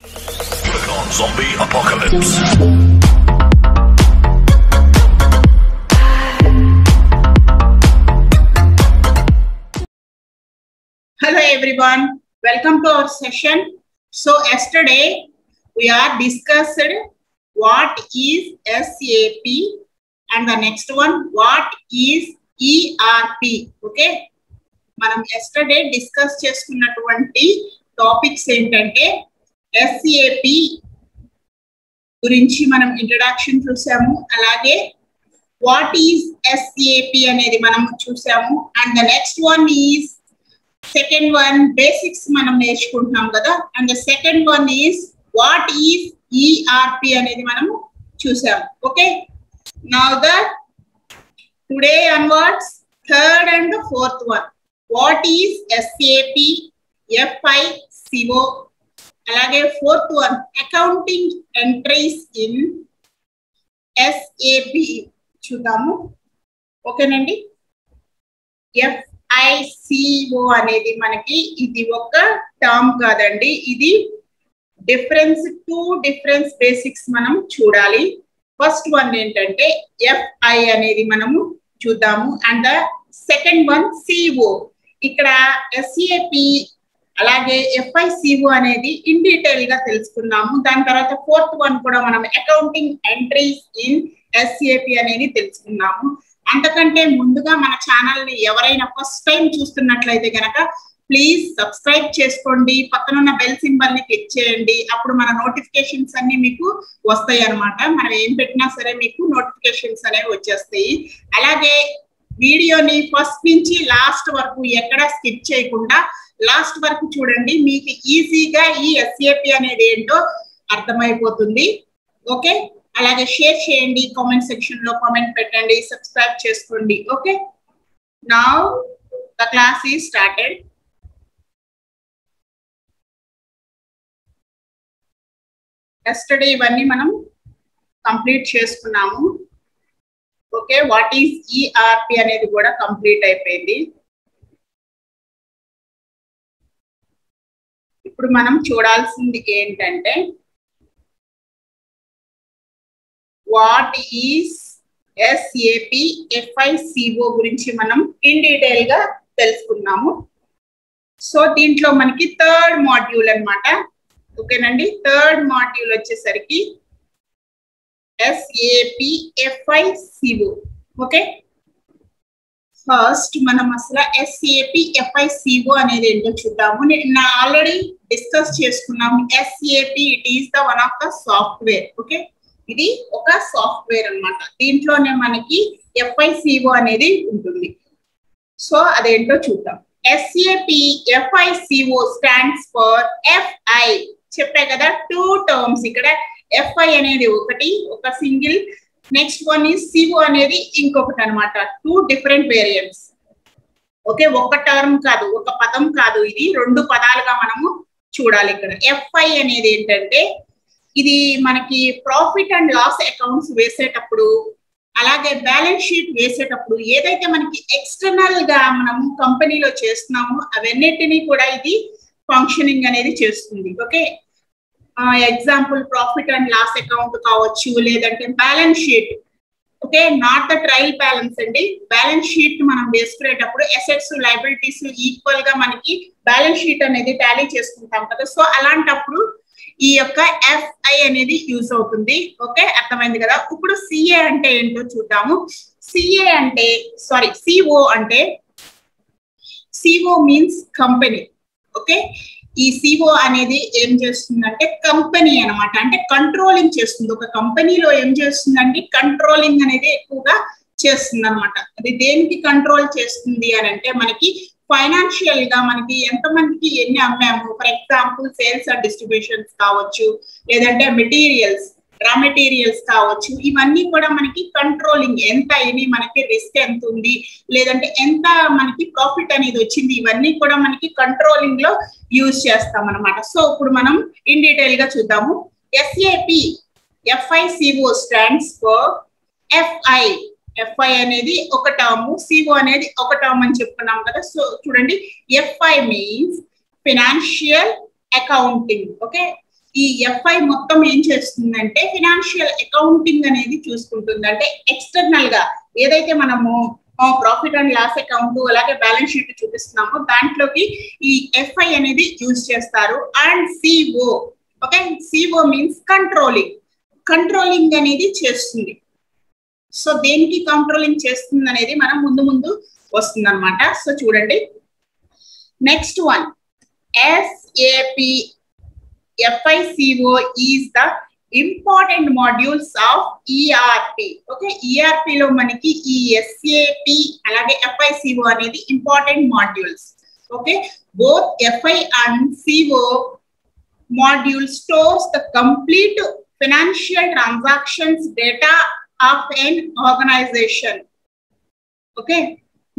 Click on Zombie Apocalypse. Hello everyone, welcome to our session. So yesterday we are discussed what is SAP and the next one what is ERP. Okay, మనం yesterday discuss చేసుకున్నటువంటి topics ఏంటంటే SAP గురించి మనం introduction చూసాము, అలాగే what is SAP అనేది మనం చూసాము, and the next one is second one basics మనం నేర్చుకుంటున్నాం కదా, and the second one is what is ERP అనేది మనం చూసాము. Okay, now that today onwards third and fourth one what is SAP, FICO, అలాగే fourth one accounting entries in SAP చూద్దాము. ఓకేనండి, FICO అనేది మనకి ఇది ఒక టర్మ్ కాదండి, ఇది డిఫరెన్స్ బేసిక్స్ మనం చూడాలి. ఫస్ట్ వన్ ఏంటంటే FI అనేది మనము చూద్దాము, and the second one CO. ఇక్కడ SAP అలాగే FICO అనేది ఇన్ డీటెయిల్ గా తెలుసుకున్నాము. దాని తర్వాత ఫోర్త్ వన్ కూడా మనం అకౌంటింగ్ ఎంట్రీస్ ఇన్ SAP అనేది తెలుసుకున్నాము. అంతకంటే ముందుగా మన ఛానల్ ని ఎవరైనా ఫస్ట్ టైం చూస్తున్నట్లయితే గనక ప్లీజ్ సబ్స్క్రైబ్ చేసుకోండి, పక్కన ఉన్న బెల్ సింబల్ ని క్లిక్ చేయండి. అప్పుడు మన నోటిఫికేషన్స్ అన్ని మీకు వస్తాయి అన్నమాట. మనం ఏం పెట్టినా సరే మీకు నోటిఫికేషన్స్ అనేవి వచ్చేస్తాయి. అలాగే వీడియోని ఫస్ట్ నుంచి లాస్ట్ వరకు ఎక్కడ స్కిప్ చేయకుండా లాస్ట్ వరకు చూడండి, మీకు ఈజీగా ఈ SAP అనేది ఏంటో అర్థమైపోతుంది. ఓకే, అలాగే షేర్ చేయండి, కామెంట్ సెక్షన్ లో కామెంట్ పెట్టండి, సబ్స్క్రైబ్ చేసుకోండి. Okay, now the class is started. Yesterday ఇవన్నీ మనం కంప్లీట్ చేసుకున్నాము. ఓకే, వాట్ ఈజ్ ERP అనేది కూడా కంప్లీట్ అయిపోయింది. ఇప్పుడు మనం చూడాల్సింది ఏంటంటే వాట్ ఈజ్ SAP, FICO గురించి మనం ఇన్ డీటెయిల్ గా తెలుసుకున్నాము. సో దీంట్లో మనకి థర్డ్ మాడ్యూల్ అన్నమాట. ఓకేనండి, థర్డ్ మాడ్యూల్ వచ్చేసరికి SAP, FICO. ఓకే, ఫస్ట్ మనం అసలు SAP, FICO అనేది ఏంటో చూద్దాము. నేను ఆల్రెడీ డిస్కస్ చేసుకున్నాము. SAP it is the one of the software. Okay, ఇది ఒక సాఫ్ట్వేర్ అన్నమాట. దీంట్లోనే మనకి FICO అనేది ఉంటుంది. సో అదేంటో చూద్దాం. SAP, FICO stands for FI. చెప్పే కదా, టూ టర్మ్స్. ఇక్కడ FI అనేది ఒకటి, ఒక single, next one is CO అనేది ఇంకొకటి అన్నమాట. Two different variants. ఓకే, ఒక టర్మ్ కాదు, ఒక పదం కాదు, ఇది రెండు పదాలుగా మనము చూడాలి. ఇక్కడ FI అనేది ఏంటంటే ఇది మనకి ప్రాఫిట్ అండ్ లాస్ అకౌంట్స్ వేసేటప్పుడు, అలాగే బ్యాలెన్స్ షీట్ వేసేటప్పుడు ఏదైతే మనకి ఎక్స్టర్నల్ గా మనము కంపెనీలో చేస్తున్నామో అవన్నిటినీ కూడా ఇది ఫంక్షనింగ్ అనేది చేస్తుంది. Okay, example profit and loss account కావచ్చు, లేదంటే balance sheet. Okay, not the trial balance అండి. బ్యాలెన్స్ షీట్ మనం వేసుకునేటప్పుడు అసెట్స్ లయబిలిటీస్ ఈక్వల్ గా మనకి బ్యాలెన్స్ షీట్ అనేది టాలీ చేసుకుంటాం కదా. సో అలాంటప్పుడు ఈ యొక్క FI అనేది యూజ్ అవుతుంది. ఓకే, అర్థమైంది కదా. ఇప్పుడు CA అంటే ఏంటో చూద్దాము. CO అంటే CO మీన్స్ కంపెనీ. ఓకే, ఈ CO అనేది ఏం చేస్తుందంటే కంపెనీ అన్నమాట. అంటే కంట్రోలింగ్ చేస్తుంది. ఒక కంపెనీలో ఏం చేస్తుందంటే కంట్రోలింగ్ అనేది ఎక్కువగా చేస్తుంది అన్నమాట. అది దేనికి కంట్రోల్ చేస్తుంది అని అంటే మనకి ఫైనాన్షియల్ గా మనకి ఎంతమందికి ఎన్ని అమ్మాము, for example sales and distributions కావచ్చు, లేదంటే మెటీరియల్స్, రా మెటీరియల్స్ కావచ్చు, ఇవన్నీ కూడా మనకి కంట్రోలింగ్. ఎంత అయినాయి, మనకి రిస్క్ ఎంత ఉంది, లేదంటే ఎంత మనకి ప్రాఫిట్ అనేది వచ్చింది, ఇవన్నీ కూడా మనకి కంట్రోలింగ్ లో యూజ్ చేస్తాం అనమాట. సో ఇప్పుడు మనం ఇన్ డీటెయిల్ గా చూద్దాము. SAP, FICO stands for FI. FI అనేది ఒక టర్మ్, CO అనేది ఒక టర్మ్ అని చెప్పుకున్నాం కదా. సో చూడండి, FI means financial accounting. Okay, ఈ ఎఫ్ఐ మొత్తం ఏం చేస్తుందంటే ఫినాన్షియల్ అకౌంటింగ్ అనేది చూసుకుంటుంది. అంటే ఎక్స్టర్నల్ గా ఏదైతే మనము ప్రాఫిట్ అండ్ లాస్ అకౌంట్ అలాగే బ్యాలెన్స్ షీట్ చూపిస్తున్నామో దాంట్లోకి ఈ ఎఫ్ఐ అనేది యూజ్ చేస్తారు. And CO, okay, CO means controlling అనేది చేస్తుంది. సో దేనికి కంట్రోలింగ్ చేస్తుంది అనేది మనం ముందు వస్తుంది అనమాట. సో చూడండి, next one SAP FICO is the important modules of ERP. Okay, ERP లో మనకి ఈ SAP అలాగే FICO అనేది important modules. Okay, both FI and CO module stores the complete financial transactions data of an organization. Okay,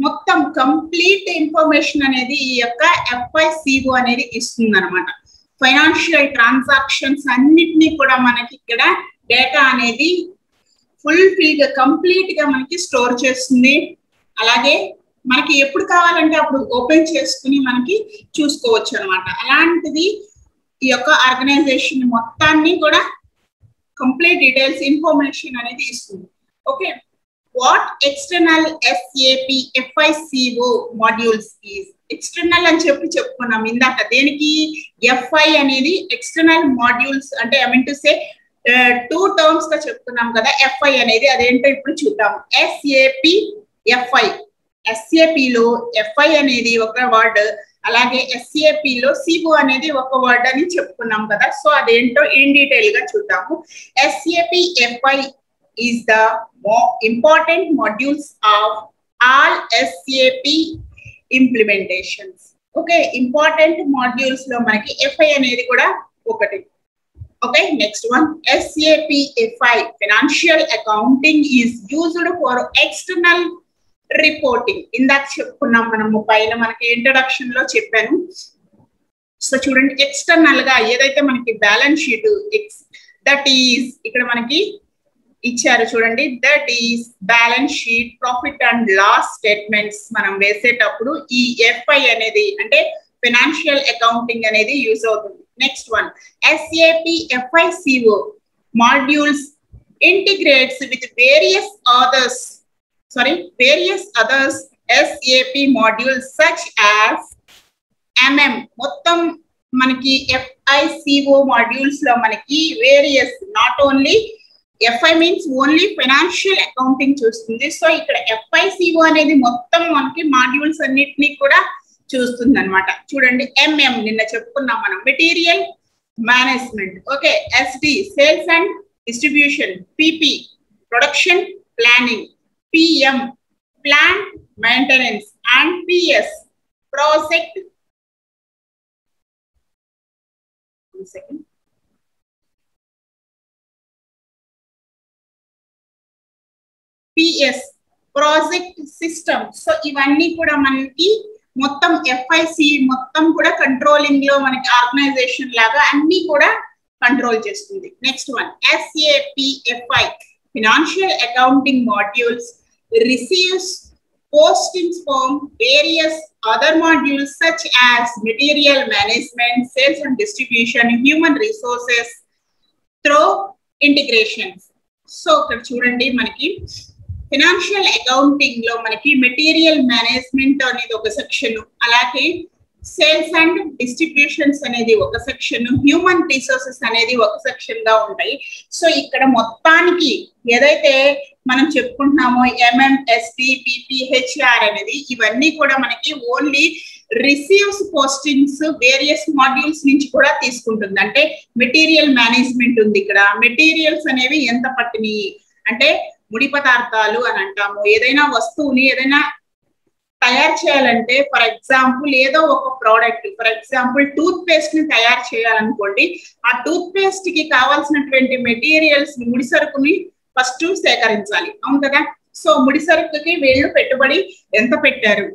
మొత్తం complete information అనేది ఈ యొక్క FICO అనేది ఇస్తుంది అనమాట. ఫైనాన్షియల్ ట్రాన్సాక్షన్స్ అన్నిటినీ కూడా మనకి ఇక్కడ డేటా అనేది ఫుల్ఫిల్ గా కంప్లీట్ గా మనకి స్టోర్ చేస్తుంది. అలాగే మనకి ఎప్పుడు కావాలంటే అప్పుడు ఓపెన్ చేసుకుని మనకి చూసుకోవచ్చు అనమాట. అలాంటిది ఈ యొక్క ఆర్గనైజేషన్ మొత్తాన్ని కూడా కంప్లీట్ డీటెయిల్స్ ఇన్ఫర్మేషన్ అనేది ఇస్తుంది. Okay, what external SAP FICO modules is. External అని చెప్పుకున్నాం ఇందాక. దేనికి? ఎఫ్ఐ అనేది ఎక్స్టర్నల్ మాడ్యూల్స్ అంటే I mean to say 2 terms గా చెప్తున్నాం కదా ఎఫ్ఐ అనేది. అదేంటో ఇప్పుడు చూద్దాం. SAP FI. SAP లో ఎఫ్ఐ అనేది ఒక వర్డ్, అలాగే SAP లో CO అనేది ఒక వర్డ్ అని చెప్పుకున్నాం కదా. సో అదేంటో ఇన్ డీటెయిల్ గా చూద్దాము. SAP FI is the more important modules of all SAP implementations. Okay, important modules lo manaki FI anedi kuda okati. Okay, next one, SAP FI financial accounting is used for external reporting. ఇందాక చెప్పుకున్నాం మనము పైన మనకి introduction లో చెప్పాను. So చూడండి, external గా ఏదైతే మనకి బ్యాలెన్స్ షీట్ దట్ ఈస్ ఇక్కడ మనకి ఇచ్చారు చూడండి, that is balance sheet, profit and loss statements మనం వేసేటప్పుడు ఈ ఎఫ్ఐ అనేది అంటే ఫైనాన్షియల్ అకౌంటింగ్ అనేది యూజ్ అవుతుంది. Next one, SAP FICO modules integrates with various others SAP modules such as MM. మొత్తం మనకి FICO మాడ్యూల్స్ లో మనకి various, not only FI means only financial accounting చూస్తుంది. సో ఇక్కడ FICO అనేది మొత్తం మనకి మాడ్యూల్స్ అన్నిటినీ కూడా చూస్తుంది అనమాట. చూడండి, MM నిన్న చెప్పుకున్నాం మనం, material management. Okay, SD sales and distribution, PP production planning, PM plant maintenance and PS project PS project system. So ఇవన్నీ కూడా మనకి మొత్తం FIC మొత్తం కూడా కంట్రోలింగ్ లో మనకి ఆర్గనైజేషన్ లాగా అన్ని కూడా కంట్రోల్ చేస్తుంది. Next one, SAP FI financial accounting modules receives postings from various other modules such as material management, sales and distribution, human resources through integrations. So ఇక్కడ చూడండి, మనకి ఫైనాన్షియల్ అకౌంటింగ్ లో మనకి మెటీరియల్ మేనేజ్మెంట్ అనేది ఒక సెక్షన్, అలాగే sales and distributions అనేది ఒక సెక్షన్, హ్యూమన్ రిసోర్సెస్ అనేది ఒక సెక్షన్ గా ఉంటాయి. సో ఇక్కడ మొత్తానికి ఏదైతే మనం చెప్పుకుంటున్నామో MM, SD, PP, HR అనేది ఇవన్నీ కూడా మనకి only receives postings various modules నుంచి కూడా తీసుకుంటుంది. అంటే మెటీరియల్ మేనేజ్మెంట్ ఉంది ఇక్కడ. మెటీరియల్స్ అనేవి ఎంత పట్టినాయి అంటే ముడి పదార్థాలు అని అంటాము. ఏదైనా వస్తువుని ఏదైనా తయారు చేయాలంటే, ఫర్ ఎగ్జాంపుల్ ఏదో ఒక product, for example toothpaste ని తయారు చేయాలనుకోండి, ఆ టూత్ పేస్ట్ కి కావాల్సినటువంటి మెటీరియల్స్ ముడి సరుకుని ఫస్ట్ సేకరించాలి, అవును కదా. సో ముడి సరుకుకి వీళ్ళు పెట్టుబడి ఎంత పెట్టారు,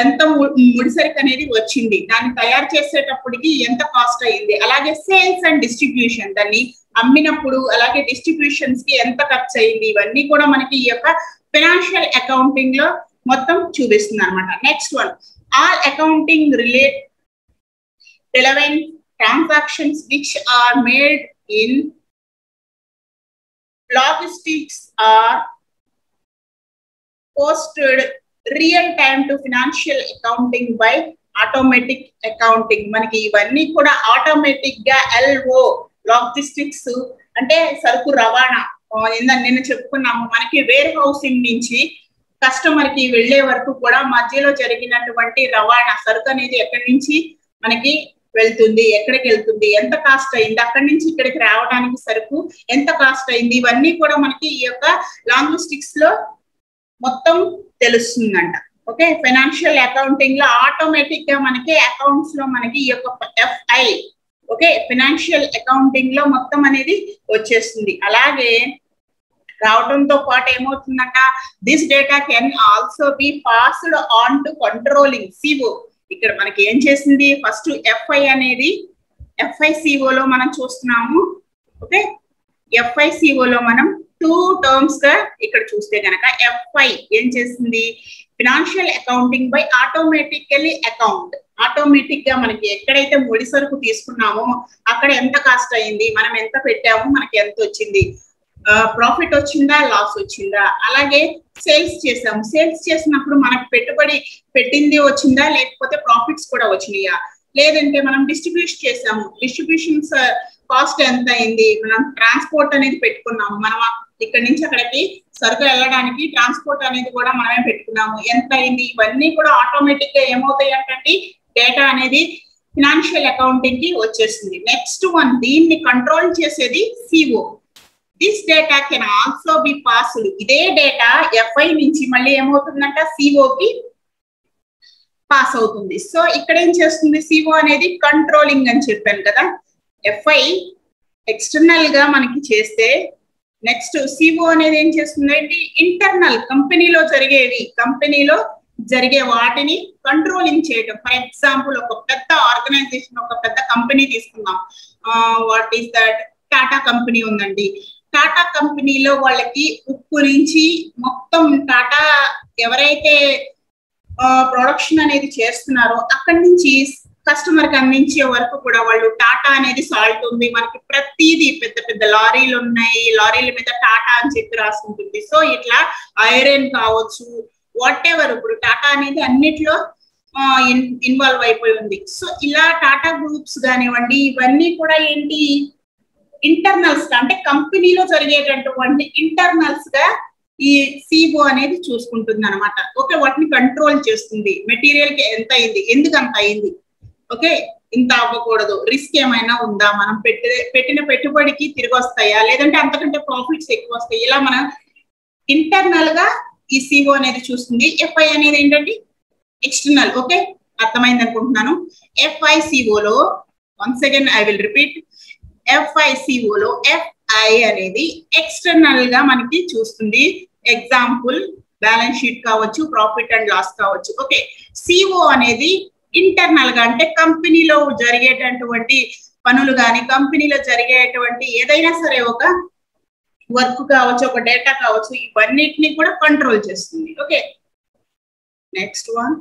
ఎంత ముడి సరుకు అనేది వచ్చింది, దాన్ని తయారు చేసేటప్పటికి ఎంత కాస్ట్ అయింది, అలాగే సేల్స్ అండ్ డిస్ట్రిబ్యూషన్, దాన్ని అమ్మినప్పుడు అలాగే డిస్ట్రిబ్యూషన్స్ కి ఎంత ఖర్చు అయింది, ఇవన్నీ కూడా మనకి ఈ యొక్క ఫైనాన్షియల్ అకౌంటింగ్ లో మొత్తం చూపిస్తుంది అనమాట. Next one, all accounting relevant transactions which are made in logistics are posted real time to financial accounting by automatic accounting. మనకి ఇవన్నీ కూడా ఆటోమేటిక్ గా LO లాజిస్టిక్స్ అంటే సరుకు రవాణా నిన్న చెప్పుకున్నాము. మనకి వేర్ హౌసింగ్ నుంచి కస్టమర్ కి వెళ్లే వరకు కూడా మధ్యలో జరిగినటువంటి రవాణా సరుకు అనేది ఎక్కడి నుంచి మనకి వెళ్తుంది, ఎక్కడికి వెళ్తుంది, ఎంత కాస్ట్ అయింది, అక్కడి నుంచి ఇక్కడికి రావడానికి సరుకు ఎంత కాస్ట్ అయింది, ఇవన్నీ కూడా మనకి ఈ యొక్క లాజిస్టిక్స్ లో మొత్తం తెలుస్తుందంట. ఓకే, ఫైనాన్షియల్ అకౌంటింగ్ లో ఆటోమేటిక్ గా మనకి అకౌంట్స్ లో మనకి ఈ యొక్క FI ఓకే ఫైనాన్షియల్ అకౌంటింగ్ లో మొత్తం అనేది వచ్చేస్తుంది. అలాగే రావడంతో పాటు ఏమవుతుందంట, this data can also be passed on to controlling CO. ఇక్కడ మనకి ఏం చేసింది, ఫస్ట్ FI అనేది FICO లో మనం చూస్తున్నాము. ఓకే, FICO లో మనం 2 టర్మ్స్ గా ఇక్కడ చూస్తే గనక FI ఏం చేసింది, financial accounting by automatically account. Automatic గా మనకి ఎక్కడైతే ముడి సరుకు తీసుకున్నామో అక్కడ ఎంత కాస్ట్ అయింది, మనం ఎంత పెట్టాము, మనకి ఎంత వచ్చింది, ప్రాఫిట్ వచ్చిందా, లాస్ వచ్చిందా. అలాగే సేల్స్ చేసాము, సేల్స్ చేసినప్పుడు మనకు పెట్టుబడి పెట్టింది వచ్చిందా, లేకపోతే ప్రాఫిట్స్ కూడా వచ్చినాయా, లేదంటే మనం డిస్ట్రిబ్యూట్ చేసాము, డిస్ట్రిబ్యూషన్స్ కాస్ట్ ఎంత అయింది, మనం ట్రాన్స్పోర్ట్ అనేది పెట్టుకున్నాము, మనం ఇక్కడ నుంచి అక్కడికి సరుకు వెళ్ళడానికి ట్రాన్స్పోర్ట్ అనేది కూడా మనమే పెట్టుకున్నాము, ఎంత అయింది, ఇవన్నీ కూడా ఆటోమేటిక్ గా ఏమవుతాయి అంటే డేటా అనేది ఫినాన్షియల్ అకౌంటింగ్ కి వచ్చేస్తుంది. నెక్స్ట్ వన్, దీన్ని కంట్రోల్ చేసేది CO. This data can also be passed. ఇదే డేటా FI నుంచి మళ్ళీ ఏమవుతుందంట, CO కి పాస్ అవుతుంది. సో ఇక్కడ ఏం చేస్తుంది, CO అనేది కంట్రోలింగ్ అని చెప్పాను కదా. FI ఎక్స్టర్నల్ గా మనకి చేస్తే, నెక్స్ట్ CO అనేది ఏం చేస్తుంది అంటే ఇంటర్నల్ కంపెనీలో జరిగే వాటిని కంట్రోలింగ్ చేయడం. ఫర్ ఎగ్జాంపుల్, ఒక పెద్ద ఆర్గనైజేషన్, ఒక పెద్ద కంపెనీ తీసుకుందాం. What is that, Tata company ఉందండి. టాటా కంపెనీలో వాళ్ళకి ఉప్పు నుంచి మొత్తం టాటా ఎవరైతే ప్రొడక్షన్ అనేది చేస్తున్నారో అక్కడి నుంచి కస్టమర్ కి అందించే వరకు కూడా వాళ్ళు టాటా అనేది సాల్ట్ ఉంది, మనకి ప్రతిదీ పెద్ద పెద్ద లారీలు ఉన్నాయి, లారీల మీద టాటా అని చెప్పి రాసుకుంటుంది. సో ఇట్లా ఐరన్ కావచ్చు, వాట్ ఎవర్, ఇప్పుడు టాటా అనేది అన్నిట్లో ఇన్వాల్వ్ అయిపోయి ఉంది. సో ఇలా టాటా గ్రూప్స్ కానివ్వండి, ఇవన్నీ కూడా ఏంటి, ఇంటర్నల్స్ గా అంటే కంపెనీలో జరిగేటటువంటి ఇంటర్నల్స్ గా ఈ CO అనేది చూసుకుంటుంది అనమాట. ఓకే, వాటిని కంట్రోల్ చేస్తుంది. మెటీరియల్ కి ఎంత అయింది, ఎందుకు అంత అయింది, ఓకే ఇంత అవ్వకూడదు, రిస్క్ ఏమైనా ఉందా, మనం పెట్టిన పెట్టుబడికి తిరిగి వస్తాయా, లేదంటే అంతకంటే ప్రాఫిట్స్ ఎక్కువ వస్తాయి, ఇలా మనం ఇంటర్నల్ గా ఈ CO అనేది చూస్తుంది. FI అనేది ఏంటంటే ఎక్స్టర్నల్. ఓకే, అర్థమైంది అనుకుంటున్నాను. FICO లో once again I will repeat, FICO లో FI అనేది ఎక్స్టర్నల్ గా మనకి చూస్తుంది. ఎగ్జాంపుల్ బ్యాలెన్స్ షీట్ కావచ్చు, ప్రాఫిట్ అండ్ లాస్ కావచ్చు. ఓకే, CO అనేది ఇంటర్నల్ గా అంటే కంపెనీలో జరిగేటటువంటి పనులు కానీ, కంపెనీలో జరిగేటువంటి ఏదైనా సరే ఒక వర్క్ కావచ్చు, ఒక డేటా కావచ్చు, ఇవన్నిటిని కూడా కంట్రోల్ చేస్తుంది. ఓకే, నెక్స్ట్ వన్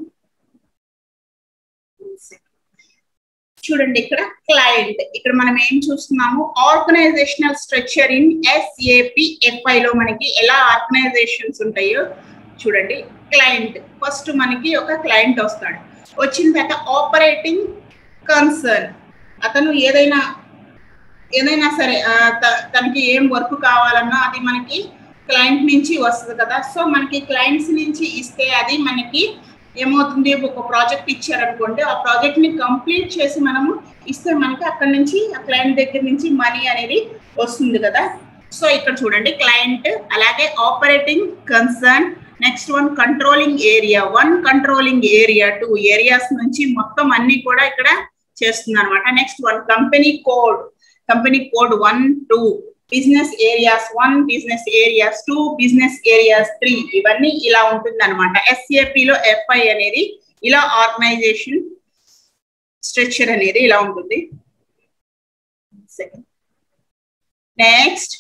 చూడండి, ఇక్కడ క్లయింట్. ఇక్కడ మనం ఏం చూస్తున్నాము, organizational structure in SAP FI లో మనకి ఎలా ఆర్గనైజేషన్స్ ఉంటాయో చూడండి. క్లయింట్, ఫస్ట్ మనకి ఒక క్లయింట్ వస్తాడు. వచ్చిన తర్వాత ఆపరేటింగ్ కన్సర్న్, అతను ఏదైనా సరే తనకి ఏం వర్క్ కావాలన్నా అది మనకి క్లయింట్ నుంచి వస్తుంది కదా. సో మనకి క్లయింట్స్ నుంచి ఇస్తే అది మనకి ఏమవుతుంది, ఒక ప్రాజెక్ట్ ఇచ్చారనుకోండి, ఆ ప్రాజెక్ట్ ని కంప్లీట్ చేసి మనము ఇస్తే మనకి అక్కడ నుంచి ఆ క్లయింట్ దగ్గర నుంచి మనీ అనేది వస్తుంది కదా. సో ఇక్కడ చూడండి, క్లయింట్, అలాగే operating concern, next one controlling area 1, controlling area 2, areas నుంచి మొత్తం అన్ని కూడా ఇక్కడ చేస్తుంది అనమాట. Next one company code 1, 2, business areas 1, business areas 2, business areas 3, ఇవన్నీ ఇలా ఉంటుంది అనమాట. SAP లో FI అనేది ఇలా ఆర్గనైజేషన్ స్ట్రక్చర్ అనేది ఇలా ఉంటుంది. Next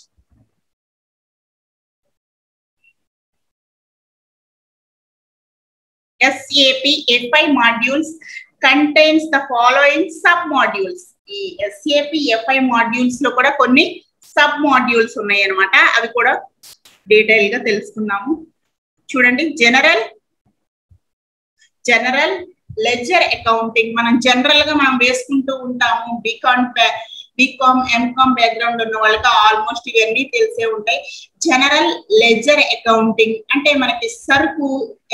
SAP FI modules contains the following sub modules. ఈ SAP FI మాడ్యూల్స్ లో కూడా కొన్ని సబ్ మాడ్యూల్స్ ఉన్నాయి అన్నమాట. అవి కూడా డీటెయిల్ గా తెలుసుకున్నాము. చూడండి, జనరల్ లెడ్జర్ అకౌంటింగ్ మనం జనరల్ గా మనం వేసుకుంటూ ఉంటాము. బీకామ్ ఎంకామ్ బ్యాక్గ్రౌండ్ ఉన్న వాళ్ళకి ఆల్మోస్ట్ ఇవన్నీ తెలిసే ఉంటాయి. జనరల్ లెడ్జర్ అకౌంటింగ్ అంటే మనకి సరుకు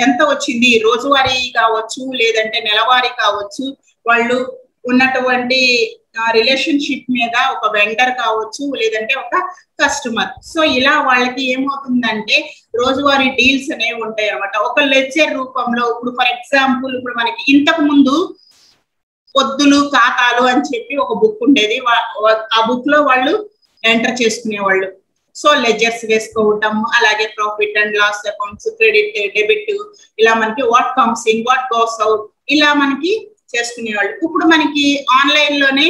ఎంత వచ్చింది, రోజువారీ కావచ్చు లేదంటే నెలవారీ కావచ్చు, వాళ్ళు ఉన్నటువంటి రిలేషన్షిప్ మీద ఒక వెండర్ కావచ్చు లేదంటే ఒక కస్టమర్. సో ఇలా వాళ్ళకి ఏమవుతుందంటే రోజువారీ డీల్స్ అనేవి ఉంటాయి అన్నమాట ఒక లెడ్జర్ రూపంలో. ఇప్పుడు ఫర్ ఎగ్జాంపుల్ ఇప్పుడు మనకి ఇంతకు ముందు పొద్దులు ఖాతాలు అని చెప్పి ఒక బుక్ ఉండేది. ఆ బుక్ లో వాళ్ళు ఎంటర్ చేసుకునేవాళ్ళు. సో లెడ్జర్స్ వేసుకోవటం, అలాగే profit and loss accounts, credit debit, ఇలా మనకి what comes in what goes out ఇలా మనకి చేసుకునేవాళ్ళు. ఇప్పుడు మనకి ఆన్లైన్ లోనే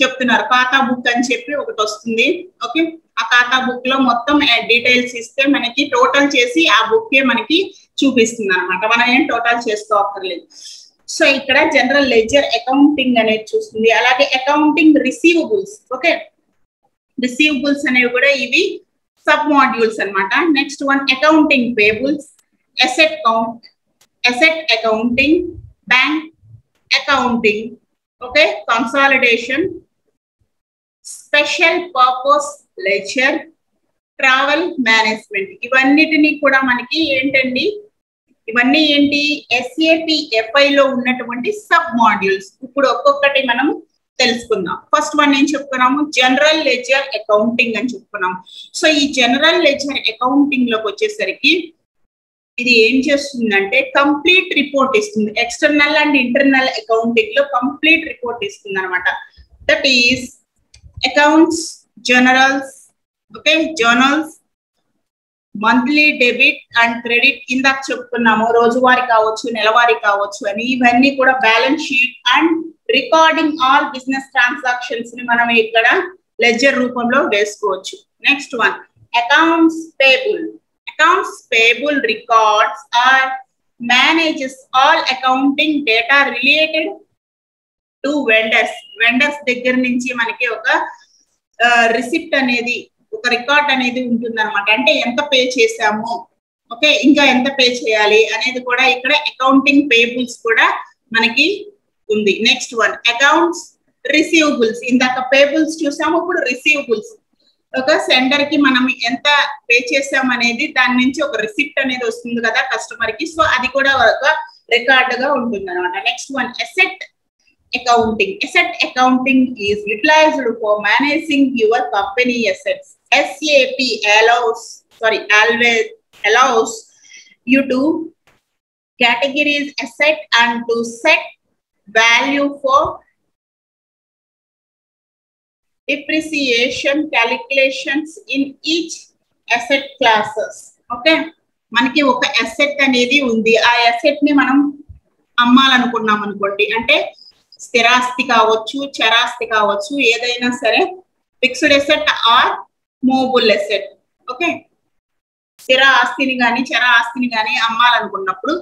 చెప్తున్నారు, ఖాతా బుక్ అని చెప్పి ఒకటి వస్తుంది. ఓకే, ఆ ఖాతా బుక్ లో మొత్తం డీటెయిల్స్ ఇస్తే మనకి టోటల్ చేసి ఆ బుక్ మనకి చూపిస్తుంది అనమాట. మనం ఏం టోటల్ చేసుకోవక్కర్లేదు. సో ఇక్కడ జనరల్ లెడ్జర్ అకౌంటింగ్ అనేది చూస్తుంది. అలాగే అకౌంటింగ్ రిసీవబుల్స్. ఓకే, రిసీవబుల్స్ అనేవి కూడా ఇవి సబ్ మాడ్యూల్స్ అన్నమాట. Next one accounting payables, asset accounting, bank accounting, okay, consolidation, special purpose ledger, travel management. ఇవన్నిటిని కూడా మనకి ఏంటండి, ఇవన్నీ ఏంటి SAP FI లో ఉన్నటువంటి సబ్ మాడ్యూల్స్. ఇప్పుడు ఒక్కొక్కటి మనం తెలుసుకుందాం. ఫస్ట్ వన్ ఏం చెప్పుకున్నాము, జనరల్ లెడ్జర్ అకౌంటింగ్ అని చెప్పుకున్నాము. సో ఈ జనరల్ లెడ్జర్ అకౌంటింగ్ లోకి వచ్చేసరికి ఇది ఏం చేస్తుందంటే కంప్లీట్ రిపోర్ట్ ఇస్తుంది. ఎక్స్టర్నల్ అండ్ ఇంటర్నల్ అకౌంటింగ్ లో కంప్లీట్ రిపోర్ట్ ఇస్తుంది అనమాట. That is accounts, generals, okay, journals, monthly debit and credit ఇందాక చెప్పుకున్నాము, రోజువారీ కావచ్చు నెలవారీ కావచ్చు అని. ఇవన్నీ కూడా balance sheet and recording all business transactions ని మనం ఇక్కడ లెడ్జర్ రూపంలో వేసుకోవచ్చు. Next one accounts payable. Accounts payable records or manages all accounting data related to vendors. Vendors దగ్గర నుంచి మనకి ఒక రిసిప్ట్ అనేది, ఒక రికార్డ్ అనేది ఉంటుంది అనమాట. అంటే ఎంత పే చేసాము, ఓకే, ఇంకా ఎంత పే చేయాలి అనేది కూడా ఇక్కడ అకౌంటింగ్ పేబుల్స్ కూడా మనకి ఉంది. Next one accounts receivables. ఇందాక పేబుల్స్ చూసాము, ఇప్పుడు రిసీవబుల్స్. ఒక సెండర్ కి మనం ఎంత పే చేసాం అనేది దాని నుంచి ఒక రిసిప్ట్ అనేది వస్తుంది కదా కస్టమర్ కి. సో అది కూడా ఒక రికార్డ్ గా ఉంటుంది అనమాట. Next one asset accounting. Asset accounting is utilized for managing your company assets. SAP allows you to categorize asset and to set value for depreciation calculations in each asset classes. Okay, మనకి ఒక asset అనేది ఉంది. ఆ asset ని మనం అమ్మాలనుకున్నాం అనుకోండి, అంటే స్థిరాస్తి కావచ్చు, చరాస్తి కావచ్చు, ఏదైనా సరే, fixed asset or movable asset. Okay, స్థిర ఆస్తిని కానీ చర ఆస్తిని కానీ అమ్మాలనుకున్నప్పుడు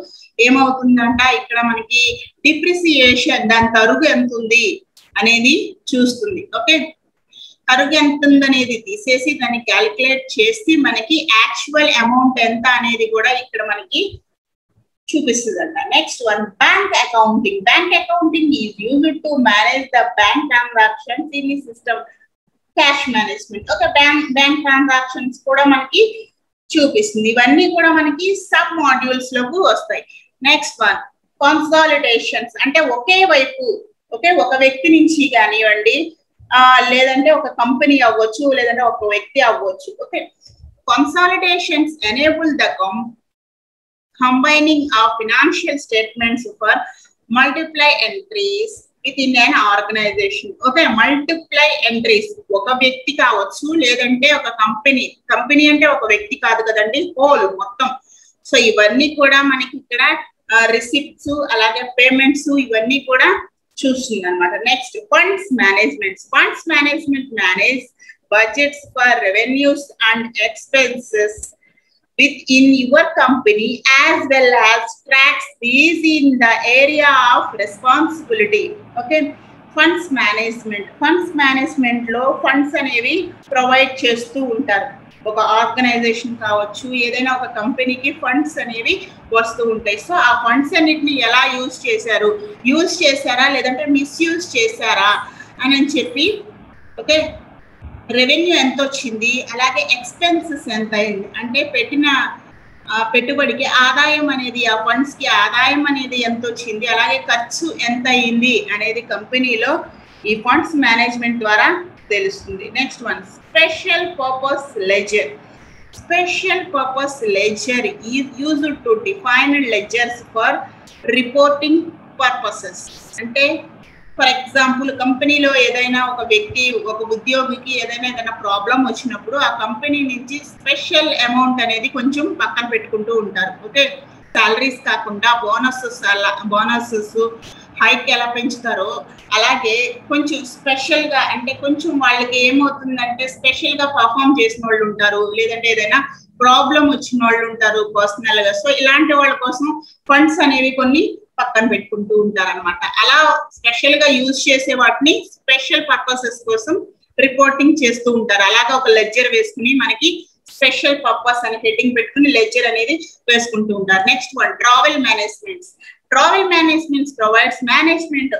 ఏమవుతుందంట, ఇక్కడ మనకి డిప్రిసియేషన్, దాని తరుగు ఎంత ఉంది అనేది చూస్తుంది. ఓకే, తరుగు ఎంత ఉందనేది తీసేసి దాన్ని క్యాలిక్యులేట్ చేసి మనకి యాక్చువల్ అమౌంట్ ఎంత అనేది కూడా ఇక్కడ మనకి చూపిస్తుంది అంట. Next one bank accounting. Bank accounting is used to manage the bank transactions in the system. Cash management, ఒక బ్యాంక్ ట్రాన్సాక్షన్స్ కూడా మనకి చూపిస్తుంది. ఇవన్నీ కూడా మనకి సబ్ మాడ్యూల్స్ లోకి వస్తాయి. Next one consolidations. అంటే ఒకే వైపు, ఓకే, ఒక వ్యక్తి నుంచి కానివ్వండి, లేదంటే ఒక కంపెనీ అవ్వచ్చు, లేదంటే ఒక వ్యక్తి అవ్వచ్చు. Okay, consolidations enable the combining of financial statements for multiply entries within an organization. Okay, multiply entries. ఒక వ్యక్తి కావచ్చు లేదంటే ఒక కంపెనీ అంటే ఒక వ్యక్తి కాదు కదండి, హోల్ మొత్తం. సో ఇవన్నీ కూడా మనకి ఇక్కడ రిసిప్ట్స్, అలాగే పేమెంట్స్, ఇవన్నీ కూడా చూస్తుంది అనమాట. Next funds management. Funds management manage budgets for revenues and expenses within your company as well as tracks these in the area of responsibility. Okay, funds management లో ఫండ్స్ అనేవి ప్రొవైడ్ చేస్తూ ఉంటారు. ఒక ఆర్గనైజేషన్ కావచ్చు, ఏదైనా ఒక కంపెనీకి ఫండ్స్ అనేవి వస్తూ ఉంటాయి. సో ఆ ఫండ్స్ అన్నిటిని ఎలా యూజ్ చేశారా లేదంటే మిస్యూజ్ చేశారా అని చెప్పి, ఓకే, రెవెన్యూ ఎంత వచ్చింది, అలాగే ఎక్స్పెన్సెస్ ఎంత అయింది, అంటే పెట్టిన పెట్టుబడికి ఆదాయం అనేది, ఆ ఫండ్స్ కి ఆదాయం అనేది ఎంత వచ్చింది, అలాగే ఖర్చు ఎంత అయింది అనేది కంపెనీలో ఈ ఫండ్స్ మేనేజ్మెంట్ ద్వారా తెలుస్తుంది. Next one, special purpose ledger. Special purpose ledger is used to define ledgers for reporting purposes. అంటే ఫర్ ఎగ్జాంపుల్, కంపెనీలో ఏదైనా ఒక వ్యక్తి, ఒక ఉద్యోగికి ఏదైనా ప్రాబ్లం వచ్చినప్పుడు ఆ కంపెనీ నుంచి స్పెషల్ అమౌంట్ అనేది కొంచెం పక్కన పెట్టుకుంటూ ఉంటారు. ఓకే, సాలరీస్ కాకుండా బోనసెస్ హైక్ ఎలా పెంచుతారో అలాగే కొంచెం స్పెషల్ గా, అంటే కొంచెం వాళ్ళకి ఏమవుతుందంటే స్పెషల్ గా పర్ఫామ్ చేసిన వాళ్ళు ఉంటారు, లేదంటే ఏదైనా ప్రాబ్లం వచ్చిన వాళ్ళు ఉంటారు పర్సనల్ గా. సో ఇలాంటి వాళ్ళ కోసం ఫండ్స్ అనేవి కొన్ని పక్కన పెట్టుకుంటూ ఉంటారు అనమాట. అలా స్పెషల్ గా యూజ్ చేసే వాటిని స్పెషల్ పర్పసెస్ కోసం రిపోర్టింగ్ చేస్తూ ఉంటారు. అలాగా ఒక లెడ్జర్ వేసుకుని మనకి స్పెషల్ పర్పస్ అని హెడ్డింగ్ పెట్టుకుని లెడ్జర్ అనేది వేసుకుంటూ ఉంటారు. Next one, travel managements. Travel managements provides management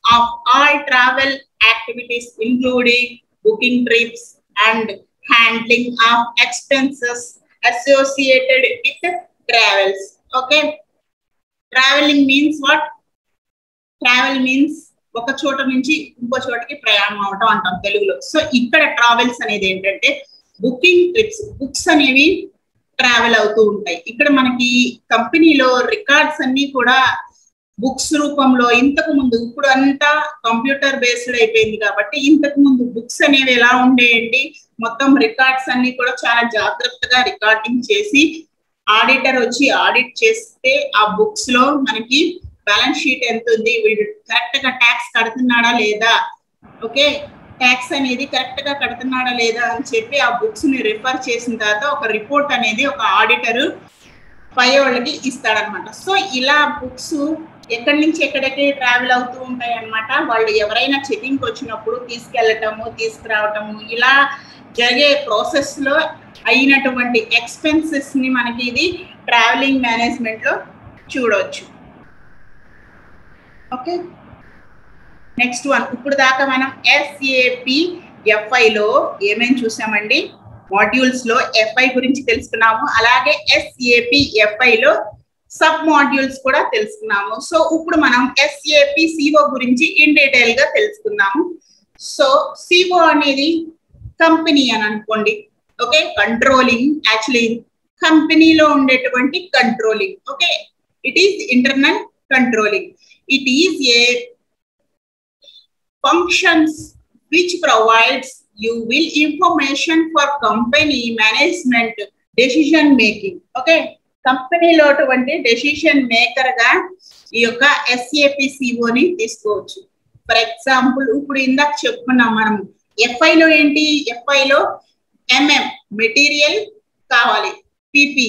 of all travel activities including booking trips and handling of expenses associated with travels. Okay, travelling means what? Travel means ఒక చోట నుంచి ఇంకో చోటకి ప్రయాణం అవటం అంటాం తెలుగులో. సో ఇక్కడ ట్రావెల్స్ అనేది ఏంటంటే బుకింగ్ ట్రిప్స్, బుక్స్ అనేవి ట్రావెల్ అవుతూ ఉంటాయి. ఇక్కడ మనకి కంపెనీలో రికార్డ్స్ అన్ని కూడా బుక్స్ రూపంలో, ఇంతకు ముందు, ఇప్పుడు అంతా కంప్యూటర్ బేస్డ్ అయిపోయింది కాబట్టి ఇంతకు ముందు బుక్స్ అనేవి ఎలా ఉండేయండి, మొత్తం రికార్డ్స్ అన్ని కూడా చాలా జాగ్రత్తగా రికార్డింగ్ చేసి ఆడిటర్ వచ్చి ఆడిట్ చేస్తే ఆ బుక్స్ లో మనకి బ్యాలెన్స్ షీట్ ఎంత ఉంది, వీడు కరెక్ట్ గా ట్యాక్స్ కడుతున్నాడా లేదా, ఓకే, ట్యాక్స్ అనేది కరెక్ట్ గా కడుతున్నాడా లేదా అని చెప్పి ఆ బుక్స్ ని రిఫర్ చేసిన తర్వాత ఒక రిపోర్ట్ అనేది ఒక ఆడిటర్ పై వాళ్ళకి ఇస్తాడనమాట. సో ఇలా బుక్స్ ఎక్కడి నుంచి ఎక్కడికి ట్రావెల్ అవుతూ ఉంటాయి అనమాట. వాళ్ళు ఎవరైనా చెకింగ్ వచ్చినప్పుడు తీసుకెళ్లటము, తీసుకురావటము, ఇలా జరిగే ప్రాసెస్ లో అయినటువంటి ఎక్స్పెన్సెస్ ని మనకి ఇది ట్రావెలింగ్ మేనేజ్మెంట్ లో చూడవచ్చు. ఓకే, నెక్స్ట్ వన్, ఇప్పుడు దాకా మనం SAP-FI లో ఏమేమి చూసామండి, మాడ్యూల్స్ లో FI గురించి తెలుసుకున్నాము, అలాగే SAP-FI లో సబ్ మాడ్యూల్స్ కూడా తెలుసుకున్నాము. సో ఇప్పుడు మనం SAP-CO గురించి ఇన్ డీటెయిల్ గా తెలుసుకున్నాము. సో CO అనేది కంపెనీ అని అనుకోండి. ఓకే, కంట్రోలింగ్, యాక్చువల్లీ కంపెనీలో ఉండేటువంటి controlling. Okay, it is internal controlling. It is a functions which provides you will information for company management decision making. Okay, కంపెనీలో అటువంటి డెసిషన్ మేకర్ గా ఈ యొక్క SAP-CO ని తీసుకోవచ్చు. ఫర్ ఎగ్జాంపుల్, ఇప్పుడు ఇందాక చెప్పుకున్నాం మనం FI లో ఏంటి, FI లో MM మెటీరియల్ కావాలి, PP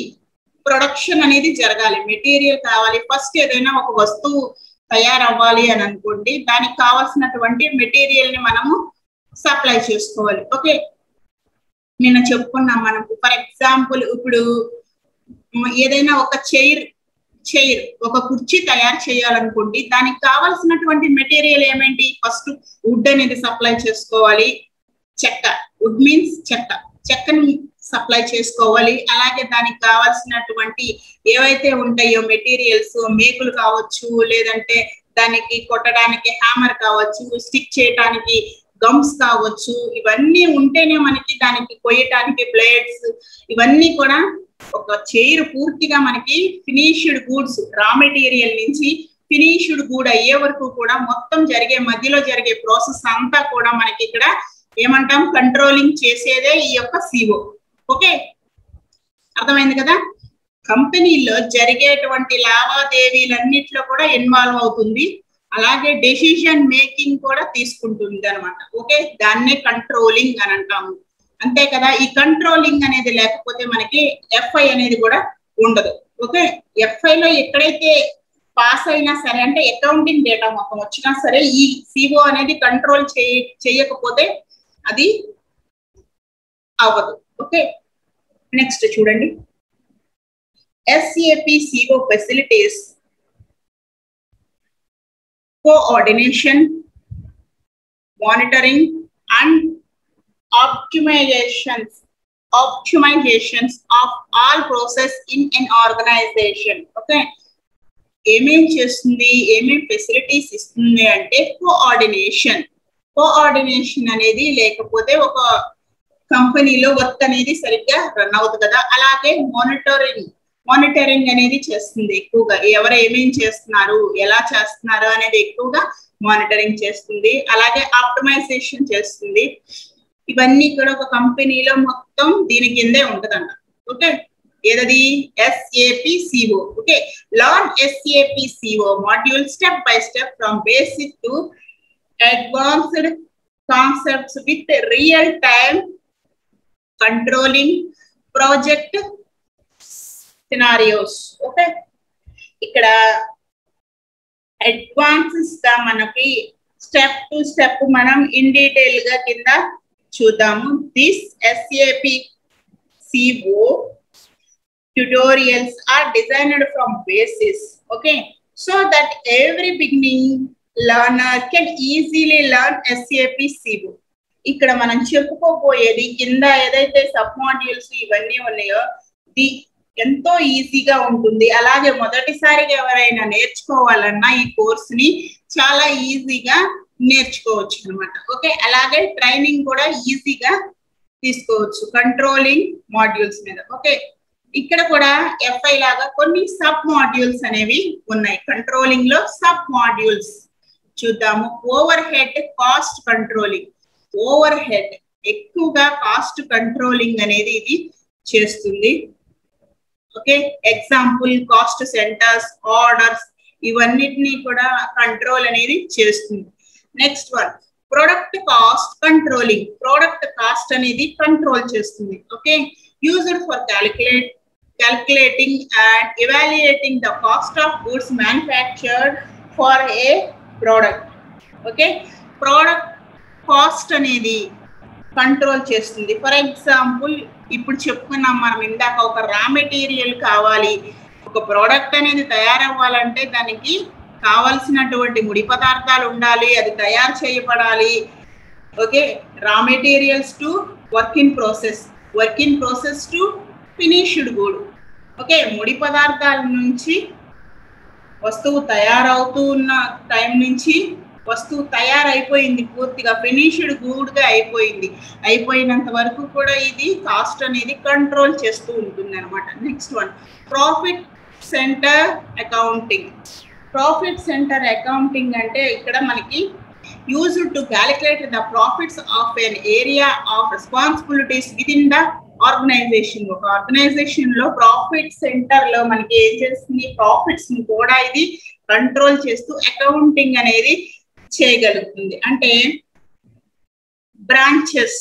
ప్రొడక్షన్ అనేది జరగాలి, మెటీరియల్ కావాలి. ఫస్ట్ ఏదైనా ఒక వస్తువు తయారవ్వాలి అని అనుకోండి, దానికి కావాల్సినటువంటి మెటీరియల్ ని మనము సప్లై చేసుకోవాలి. ఓకే, నిన్న చెప్పుకున్నాం మనం. ఫర్ ఎగ్జాంపుల్, ఇప్పుడు ఏదైనా ఒక చైర్ ఒక కుర్చీ తయారు చేయాలనుకోండి, దానికి కావాల్సినటువంటి మెటీరియల్ ఏమేంటి, ఫస్ట్ వుడ్ అనేది సప్లై చేసుకోవాలి, చెక్క, వుడ్ మీన్స్ చెక్కని సప్లై చేసుకోవాలి. అలాగే దానికి కావాల్సినటువంటి ఏవైతే ఉంటాయో మెటీరియల్స్, మేకులు కావచ్చు, లేదంటే దానికి కొట్టడానికి హ్యామర్ కావచ్చు, స్టిక్ చేయడానికి గమ్స్ కావచ్చు, ఇవన్నీ ఉంటేనే మనకి దానికి కొయ్యటానికి బ్లేడ్స్, ఇవన్నీ కూడా ఒక చైర్ పూర్తిగా మనకి ఫినిష్డ్ గూడ్స్, రా మెటీరియల్ నుంచి ఫినిష్డ్ గూడ్ అయ్యే వరకు కూడా మొత్తం మధ్యలో జరిగే ప్రాసెస్ అంతా కూడా మనకి ఇక్కడ ఏమంటాం, కంట్రోలింగ్ చేసేదే ఈ యొక్క CO. ఓకే, అర్థమైంది కదా. కంపెనీలో జరిగేటువంటి లావాదేవీలన్నిట్లో కూడా ఇన్వాల్వ్ అవుతుంది, అలాగే డెసిషన్ మేకింగ్ కూడా తీసుకుంటుంది అనమాట. ఓకే, దాన్నే కంట్రోలింగ్ అని అంటాము. అంతే కదా. ఈ కంట్రోలింగ్ అనేది లేకపోతే మనకి FI అనేది కూడా ఉండదు. ఓకే, FI లో ఎక్కడైతే పాస్ అయినా సరే, అంటే అకౌంటింగ్ డేటా మొత్తం వచ్చినా సరే ఈ సిఓ అనేది కంట్రోల్ చేయకపోతే అది అవ్వదు. ఓకే, నెక్స్ట్ చూడండి. SAP CO facilities coordination, monitoring and optimizations of all process in an organization. Okay, ఏమేం చేస్తుంది, ఏమేం ఫెసిలిటీస్ ఇస్తుంది అంటే కోఆర్డినేషన్ అనేది లేకపోతే ఒక కంపెనీలో వర్క్ అనేది సరిగ్గా రన్ అవుతుంది కదా. అలాగే మానిటరింగ్ అనేది చేస్తుంది ఎక్కువగా, ఎవరు ఏమేం చేస్తున్నారు, ఎలా చేస్తున్నారు అనేది ఎక్కువగా మానిటరింగ్ చేస్తుంది. అలాగే ఆప్టిమైజేషన్ చేస్తుంది. ఇవన్నీ కూడా ఒక కంపెనీలో మొత్తం దీని కిందే ఉంటదంట. ఓకే, ఏదది SAP CO. Okay, learn SAP CO module step by step from basic to advanced concepts with real time controlling project scenarios. Okay, ఇక్కడ అడ్వాన్సెస్ గా మనకి స్టెప్ టు స్టెప్ మనం ఇన్ డీటెయిల్ గా కింద చూద్దాము. This SAP CO tutorials are designed from basis, okay, so that every beginning learner can easily learn SAP CO. ఇక్కడ మనం చెప్పుకోబోయేది కింద ఏదైతే సబ్ మాడ్యూల్స్ ఇవన్నీ ఉన్నాయో ఇది ఎంతో ఈజీగా ఉంటుంది. అలాగే మొదటిసారిగా ఎవరైనా నేర్చుకోవాలన్నా ఈ కోర్స్ ని చాలా ఈజీగా నేర్చుకోవచ్చు అనమాట. ఓకే, అలాగే ట్రైనింగ్ కూడా ఈజీగా తీసుకోవచ్చు కంట్రోలింగ్ మాడ్యూల్స్ మీద. ఓకే, ఇక్కడ కూడా FI లాగా కొన్ని సబ్ మాడ్యూల్స్ అనేవి ఉన్నాయి. కంట్రోలింగ్ లో సబ్ మాడ్యూల్స్ చూద్దాము. Over head cost controlling. Over head ఎక్కువగా కాస్ట్ కంట్రోలింగ్ అనేది ఇది చేస్తుంది. Okay, example cost centres, orders ఇవన్నిటిని కూడా కంట్రోల్ అనేది చేస్తుంది. Next one product cost controlling. Product cost అనేది కంట్రోల్ చేస్తుంది. Okay, used for calculating and evaluating the cost of goods manufactured for a product. Okay, product cost అనేది control చేస్తుంది. For example ఇప్పుడు చెప్పుకున్నాం మనం ఇందాక, ఒక రా మెటీరియల్ కావాలి, ఒక ప్రోడక్ట్ అనేది తయారవ్వాలంటే దానికి కావలసినటువంటి ముడి పదార్థాలు ఉండాలి, అది తయారు చేయబడాలి. ఓకే, రా materials to work in process to finished good. Okay, ముడి పదార్థాల నుంచి వస్తువు తయారవుతూ ఉన్న టైం నుంచి వస్తువు తయారైపోయింది, పూర్తిగా ఫినిష్డ్ గుడ్ గా అయిపోయినంత వరకు కూడా ఇది కాస్ట్ అనేది కంట్రోల్ చేస్తూ ఉంటుంది అనమాట. Next one profit centre accounting. Profit centre accounting అంటే ఇక్కడ మనకి used to calculate the profits of an area of responsibilities within the organization. ఒక ఆర్గనైజేషన్ లో ప్రాఫిట్ సెంటర్ లో మనకి ఏం చేస్తుంది, ప్రాఫిట్స్ ని కూడా ఇది కంట్రోల్ చేస్తూ అకౌంటింగ్ అనేది చేయగలుగుతుంది. అంటే బ్రాంచెస్.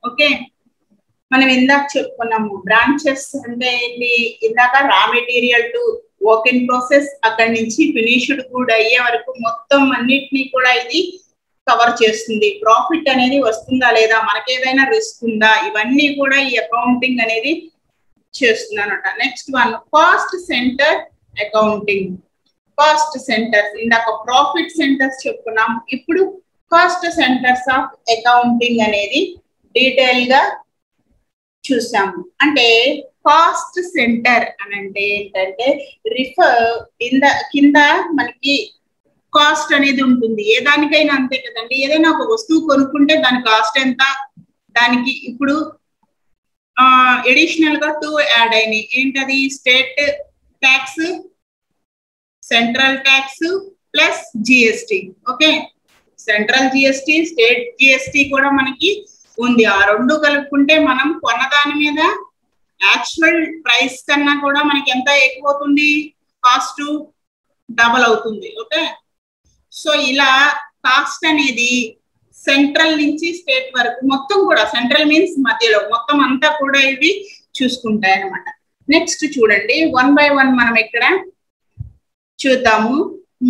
ఓకే, మనం ఇందాక చెప్పుకున్నాము బ్రాంచెస్ అంటే ఏంటి, ఇందాక raw material to work in process, అక్కడి నుంచి ఫినిష్డ్ గుడ్ అయ్యే వరకు మొత్తం అన్నిటినీ కూడా ఇది కవర్ చేస్తుంది. ప్రాఫిట్ అనేది వస్తుందా లేదా, మనకేదైనా రిస్క్ ఉందా, ఇవన్నీ కూడా ఈ అకౌంటింగ్ అనేది చేస్తుంది అనమాట. Next one cost centre accounting. Cost centres, ఇందాక ప్రాఫిట్ సెంటర్స్ చెప్పుకున్నాం, ఇప్పుడు కాస్ట్ సెంటర్స్ ఆఫ్ అకౌంటింగ్ అనేది డీటెయిల్ గా చూసాము. అంటే కాస్ట్ సెంటర్ అని అంటే ఏంటంటే కింద మనకి కాస్ట్ అనేది ఉంటుంది. ఏ దానికైనా అంతే కదండి, ఏదైనా ఒక వస్తువు కొనుక్కుంటే దాని కాస్ట్ ఎంత, దానికి ఇప్పుడు అడిషనల్ గా 2 యాడ్ అయినాయి. ఏంటది, state tax, central tax plus GST. Okay, central GST, state GST కూడా మనకి ఉంది. ఆ రెండు కలుపుకుంటే మనం కొన్నదాని మీద యాక్చువల్ ప్రైస్ కన్నా కూడా మనకి ఎంత ఎక్కువ అవుతుంది, కాస్ట్ డబల్ అవుతుంది. ఓకే, సో ఇలా కాస్ట్ అనేది సెంట్రల్ నుంచి స్టేట్ వరకు మొత్తం కూడా, సెంట్రల్ మీన్స్ మధ్యలో మొత్తం అంతా కూడా ఇవి చూసుకుంటాయి అన్నమాట. నెక్స్ట్ చూడండి 1 by 1 మనం ఇక్కడ చూద్దాము.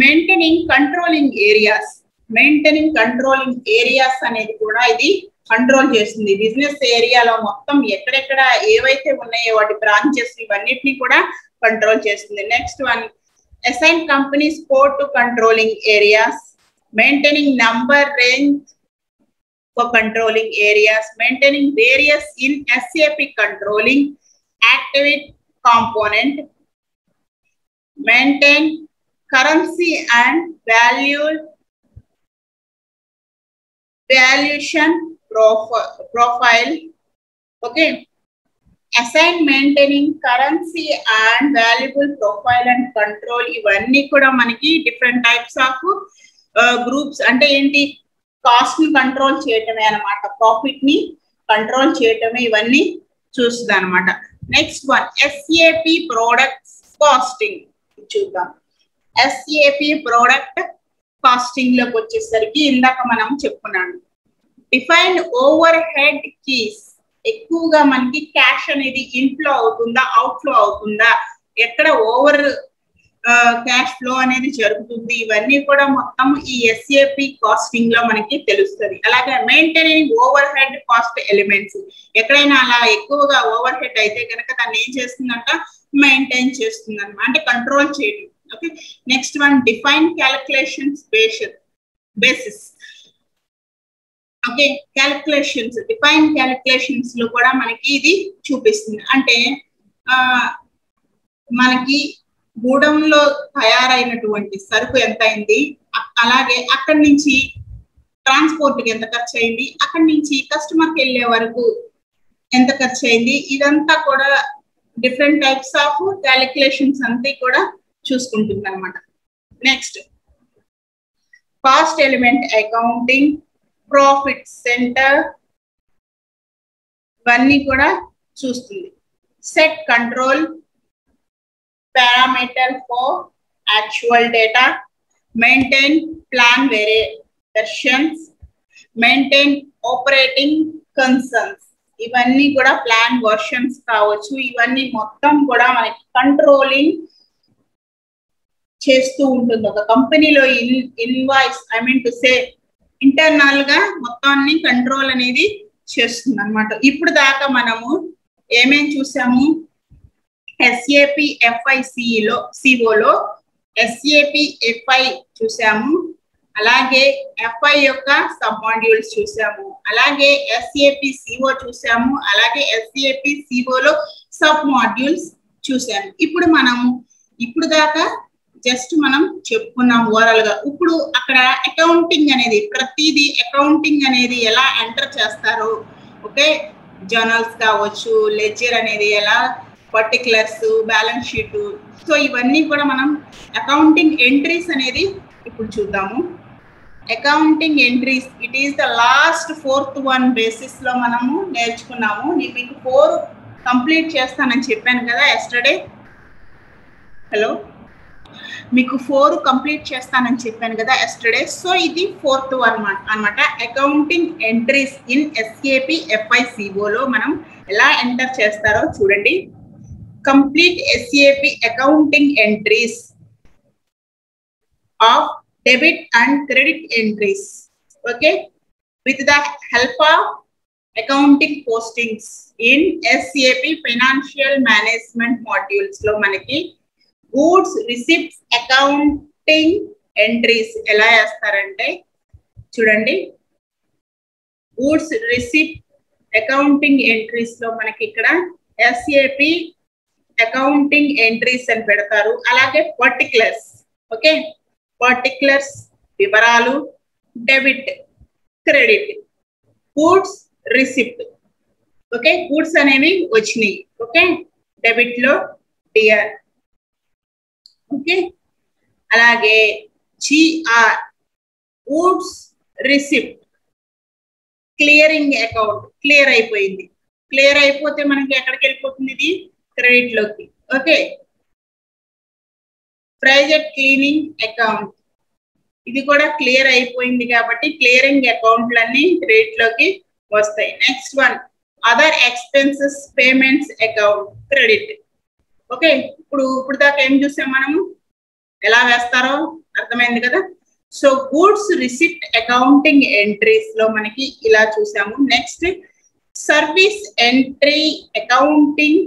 Maintaining controlling areas. Maintaining controlling areas అనేది కూడా ఇది కంట్రోల్ చేస్తుంది. బిజినెస్ ఏరియాలో మొత్తం ఎక్కడెక్కడ ఏవైతే ఉన్నాయో వాటి బ్రాంచెస్ ఇవన్నిటిని కూడా కంట్రోల్ చేస్తుంది. Next one, assign companies code to controlling areas. Maintaining number range for controlling areas. Maintaining various in SAP controlling activity component. Maintain currency and valuation profile. Okay. Assign maintaining currency and valuable profile and control. ఇవన్నీ కూడా మనకి different types of groups అంటే ఏంటి, cost ని control చేయటమే అనమాట, profit ని control చేయటమే ఇవన్నీ చూస్తుంది అనమాట. Next one, SAP products costing చూద్దాం. SAP ప్రోడక్ట్ కాస్టింగ్ లోకి వచ్చేసరికి ఇందాక మనం చెప్పుకున్నాను, డిఫైన్ ఓవర్ హెడ్ కీస్. ఎక్కువగా మనకి క్యాష్ అనేది ఇన్ఫ్లో అవుతుందా అవుట్ఫ్లో అవుతుందా, ఎక్కడ ఓవర్ క్యాష్ ఫ్లో అనేది జరుగుతుంది, ఇవన్నీ కూడా మొత్తం ఈ SAP కాస్టింగ్ లో మనకి తెలుస్తుంది. అలాగే maintaining over head cost elements. ఎక్కడైనా అలా ఎక్కువగా ఓవర్ హెడ్ అయితే కనుక దాన్ని ఏం చేస్తుందంట, మెయింటైన్ చేస్తుంది అనమాట, అంటే కంట్రోల్ చేయడం. Okay. Next one, define calculations basis. Okay, calculations, define calculations లో కూడా మనకి ఇది చూపిస్తుంది. అంటే మనకి గూడెంలో తయారైనటువంటి సరుకు ఎంత అయింది, అలాగే అక్కడి నుంచి ట్రాన్స్పోర్ట్ కి ఎంత ఖర్చు అయింది, అక్కడి నుంచి కస్టమర్కి వెళ్ళే వరకు ఎంత ఖర్చు అయింది, ఇదంతా కూడా డిఫరెంట్ టైప్స్ ఆఫ్ క్యాలిక్యులేషన్స్ అంతా కూడా చూసుకుంటుంది అనమాట. Next, cost element accounting, profit centre, ఇవన్నీ కూడా చూస్తుంది. Set control parameter for actual data. Maintain plan versions. Maintain operating concerns. ఇవన్నీ కూడా ప్లాన్ వర్షన్స్ కావచ్చు. ఇవన్నీ మొత్తం కూడా మనకి కంట్రోలింగ్ చేస్తూ ఉంటుంది. ఒక కంపెనీలో ఇన్వాయిస్ టు సే ఇంటర్నల్ గా మొత్తాన్ని కంట్రోల్ అనేది చేస్తుంది అనమాట. ఇప్పుడు దాకా మనము ఏమేం చూసాము, SAP FI CO లో SAP FI చూసాము, అలాగే FI యొక్క సబ్ మాడ్యూల్స్ చూసాము, అలాగే SAP CO చూసాము, అలాగే SAP CO లో సబ్ మాడ్యూల్స్ చూసాము. ఇప్పుడు దాకా జస్ట్ మనం చెప్పుకున్నాం ఓవరాల్ గా. ఇప్పుడు అక్కడ అకౌంటింగ్ అనేది, ప్రతిదీ అకౌంటింగ్ అనేది ఎలా ఎంటర్ చేస్తారో, ఓకే, జర్నల్స్ కావచ్చు, లెడ్జర్ అనేది ఎలా, పర్టికులర్స్, బ్యాలెన్స్ షీట్, సో ఇవన్నీ కూడా మనం అకౌంటింగ్ ఎంట్రీస్ అనేది ఇప్పుడు చూద్దాము. Accounting entries, it is the last 4th one basis లో మనము నేర్చుకున్నాము. నేను మీకు 4 కంప్లీట్ చేస్తానని చెప్పాను కదా ఎస్టర్డే. హలో, మీకు 4 కంప్లీట్ చేస్తానని చెప్పాను కదా ఎస్టర్డే. సో ఇది 4th వన్ అనమాట. Accounting entries in SAP FI CO లో మనం ఎలా ఎంటర్ చేస్తారో చూడండి. Complete SAP accounting entries of debit and credit entries, okay, with the help of accounting postings in SAP financial management modules lo manaki goods receipts accounting entries ela chestarante chudandi. goods receipt accounting entries lo manaki ikkada SAP accounting entries అని పెడతారు. అలాగే particulars, okay, particulars వివరాలు, debit, credit, goods receipt, okay, goods అనేవి వచ్చినాయి, okay, debit లో DR, okay, అలాగే GR goods receipt, clearing account, clear అయిపోయింది. Clear అయిపోతే మనకి ఎక్కడికి వెళ్ళిపోతుంది, ఇది క్రెడిట్ లోకి, ఓకే. ప్రైజెట్ క్లీనింగ్ అకౌంట్, ఇది కూడా క్లియర్ అయిపోయింది కాబట్టి క్లియరింగ్ అకౌంట్లన్నీ క్రెడిట్ లోకి వస్తాయి. Next one, other expenses payments account, credit, okay. ఇప్పుడు దాకా ఏం చూసాం మనము, ఎలా వేస్తారో అర్థమైంది కదా. So goods receipt accounting entries లో మనకి ఇలా చూసాము. Next service entry accounting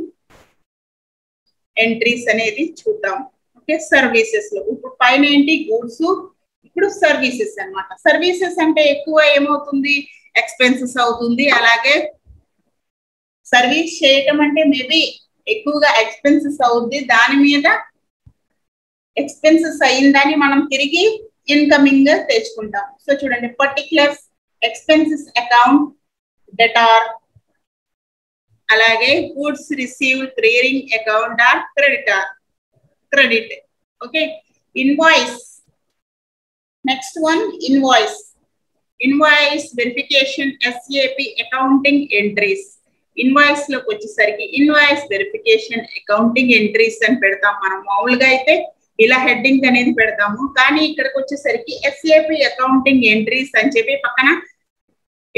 entries అనేది చూద్దాం. ఓకే, సర్వీసెస్ లో ఇప్పుడు పైన ఏంటి గూడ్స్, ఇప్పుడు సర్వీసెస్ అన్నమాట. సర్వీసెస్ అంటే ఎక్కువ ఏమవుతుంది, ఎక్స్పెన్సెస్ అవుతుంది. అలాగే సర్వీస్ చేయటం అంటే మేబీ ఎక్కువగా ఎక్స్పెన్సెస్ అవుద్ది. దాని మీద ఎక్స్పెన్సెస్ అయిందని మనం తిరిగి ఇన్కమింగ్ గా తెచ్చుకుంటాం. సో చూడండి, పర్టికులర్ ఎక్స్పెన్సెస్ అకౌంట్ డెటార్, అలాగే goods receive clearing account or credit. Okay, invoice. Next one invoice verification, SAP accounting entries. Invoice లోకి వచ్చేసరికి ఇన్వాయిస్ వెరిఫికేషన్ అకౌంటింగ్ ఎంట్రీస్ అని పెడతాం. మనం మామూలుగా అయితే ఇలా హెడ్డింగ్ అనేది పెడతాము, కానీ ఇక్కడికి వచ్చేసరికి SAP అకౌంటింగ్ ఎంట్రీస్ అని చెప్పి పక్కన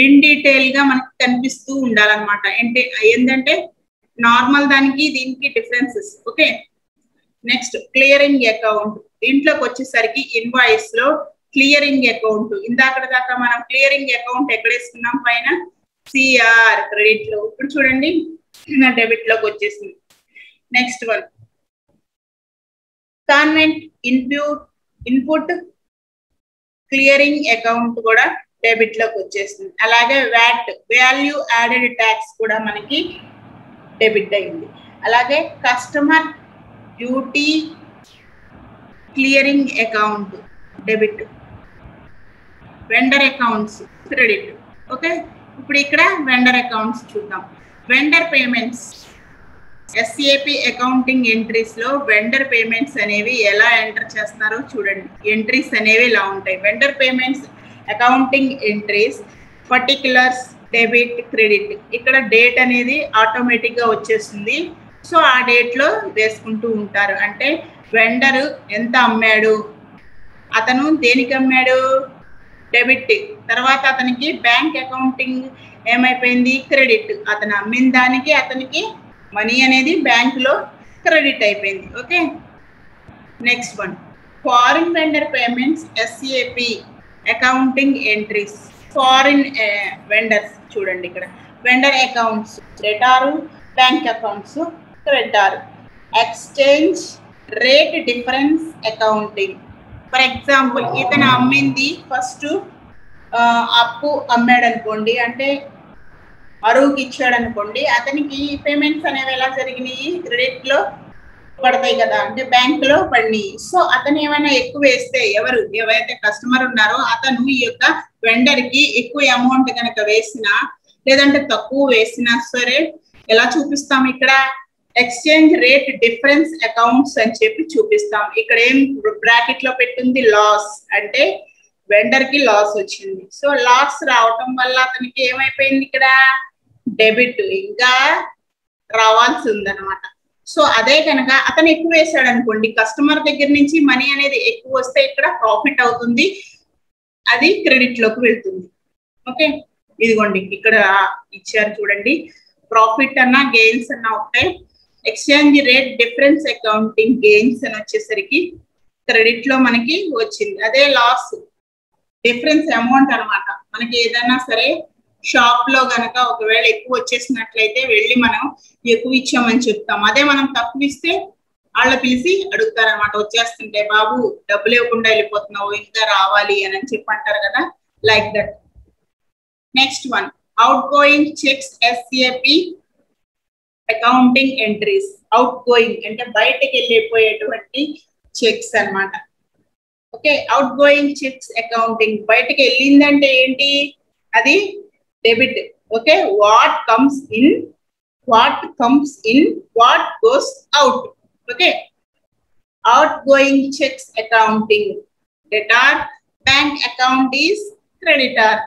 ఇన్ డీటెయిల్ గా మనకు కనిపిస్తూ ఉండాలన్నమాట. ఏంటంటే నార్మల్ దానికి దీనికి differences. Okay, next clearing account. దీంట్లోకి వచ్చేసరికి ఇన్వాయిస్ లో క్లియరింగ్ అకౌంట్. ఇందాక దాకా మనం క్లియరింగ్ అకౌంట్ ఎక్కడ వేసుకున్నాం, పైన CR క్రెడిట్ లో. ఇప్పుడు చూడండి డెబిట్ లోకి వచ్చేసింది. Next one convent input clearing account కూడా డెబిట్ లోకి వచ్చేసింది. అలాగే వ్యాట్ వాల్యూ యాడెడ్ ట్యాక్స్ కూడా మనకి డెబిట్ అయింది. అలాగే customer duty clearing account debit, vendor accounts credit. Okay, ఇప్పుడు ఇక్కడ వెండర్ అకౌంట్స్ చూద్దాం. Vendor payments, SAP accounting entries లో వెండర్ పేమెంట్స్ అనేవి ఎలా ఎంటర్ చేస్తున్నారో చూడండి. ఎంట్రీస్ అనేవి ఇలా ఉంటాయి. Vendor payments accounting entries, particulars debit credit. ఇక్కడ డేట్ అనేది ఆటోమేటిక్ గా వచ్చేస్తుంది. సో ఆ డేట్ లో వేసుకుంటూ ఉంటారు. అంటే వెండర్ ఎంత అమ్మాడు, అతను దేనికి అమ్మాడు, డెబిట్. తర్వాత అతనికి బ్యాంక్ అకౌంటింగ్ ఏమైపోయింది, క్రెడిట్. అతను అమ్మిన దానికి అతనికి మనీ అనేది బ్యాంక్ లో క్రెడిట్ అయిపోయింది. Okay, next one foreign vendor payments, SAP accounting entries. Foreign vendors చూడండి, ఇక్కడ వెండర్ అకౌంట్స్ డెటారు, బ్యాంక్ అకౌంట్స్ క్రెడిటారు. Exchange rate difference accounting. For example ఇతను అమ్మింది ఫస్ట్ అప్పు అమ్మాడు అనుకోండి, అంటే అరువుకి ఇచ్చాడు అనుకోండి. అతనికి పేమెంట్స్ అనేవి ఎలా జరిగినాయి, క్రెడిట్ లో పడతాయి కదా, అంటే బ్యాంక్ లో పడినాయి. సో అతను ఏమైనా ఎక్కువ వేస్తే, ఎవరైతే కస్టమర్ ఉన్నారో అతను ఈ యొక్క వెండర్ కి ఎక్కువ అమౌంట్ కనుక వేసినా లేదంటే తక్కువ వేసినా సరే ఎలా చూపిస్తాం, ఇక్కడ ఎక్స్చేంజ్ రేట్ డిఫరెన్స్ అకౌంట్స్ అని చెప్పి చూపిస్తాం. ఇక్కడ ఏం బ్రాకెట్ లో పెట్టింది, లాస్. అంటే వెండర్ కి లాస్ వచ్చింది. సో లాస్ రావటం వల్ల అతనికి ఏమైపోయింది, ఇక్కడ డెబిట్ ఇంకా రావాల్సి ఉందన్నమాట. సో అదే కనుక అతను ఎక్కువ వేసాడు అనుకోండి, కస్టమర్ దగ్గర నుంచి మనీ అనేది ఎక్కువ వస్తే ఇక్కడ ప్రాఫిట్ అవుతుంది, అది క్రెడిట్ లోకి వెళ్తుంది. ఓకే, ఇదిగోండి ఇక్కడ ఇచ్చారు చూడండి, ప్రాఫిట్ అన్నా గెయిన్స్ అన్నా ఉంటాయి. Exchange rate difference accounting gains అని వచ్చేసరికి క్రెడిట్ లో మనకి వచ్చింది. అదే లాస్ డిఫరెన్స్ అమౌంట్ అనమాట. మనకి ఏదైనా సరే షాప్ లో గనక ఒకవేళ ఎక్కువ వచ్చేసినట్లయితే వెళ్ళి మనం ఎక్కువ ఇచ్చామని చెప్తాం. అదే మనం తక్కువ ఇస్తే వాళ్ళ పిలిచి అడుగుతారనమాట, వచ్చేస్తుంటే బాబు డబ్బులు ఇవ్వకుండా వెళ్ళిపోతున్నావు, ఇంకా రావాలి అని చెప్పి అంటారు కదా, like that. Next one out going checks, SAP accounting entries. Out going అంటే బయటకి వెళ్ళిపోయేటువంటి చెక్స్ అన్నమాట. Okay, out going checks accounting. బయటకి వెళ్ళిందంటే ఏంటి, అది debit. Okay, what comes in, what goes out. Okay, out going checks accounting debtor, bank account is creditor.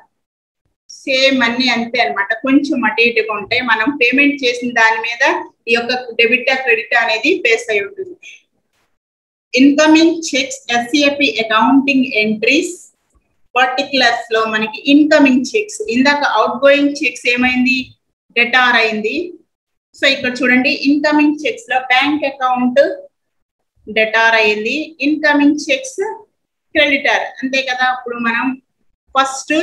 Same అన్ని అంతే అనమాట, కొంచెం అటు ఇటుగా ఉంటాయి. మనం పేమెంట్ చేసిన దాని మీద ఈ యొక్క డెబిట్ క్రెడిట్ అనేది బేస్ అయి ఉంటుంది. Incoming checks, SAP accounting entries, particulars లో మనకి ఇన్కమింగ్ చెక్స్. ఇందాక అవుట్ గోయింగ్ చెక్స్ ఏమైంది, డెటార్ అయింది. సో ఇక్కడ చూడండి ఇన్కమింగ్ చెక్స్ లో బ్యాంక్ అకౌంట్ డెటార్ అయింది. ఇన్కమింగ్ చెక్స్ క్రెడిటర్, అంతే కదా. ఇప్పుడు మనం ఫస్ట్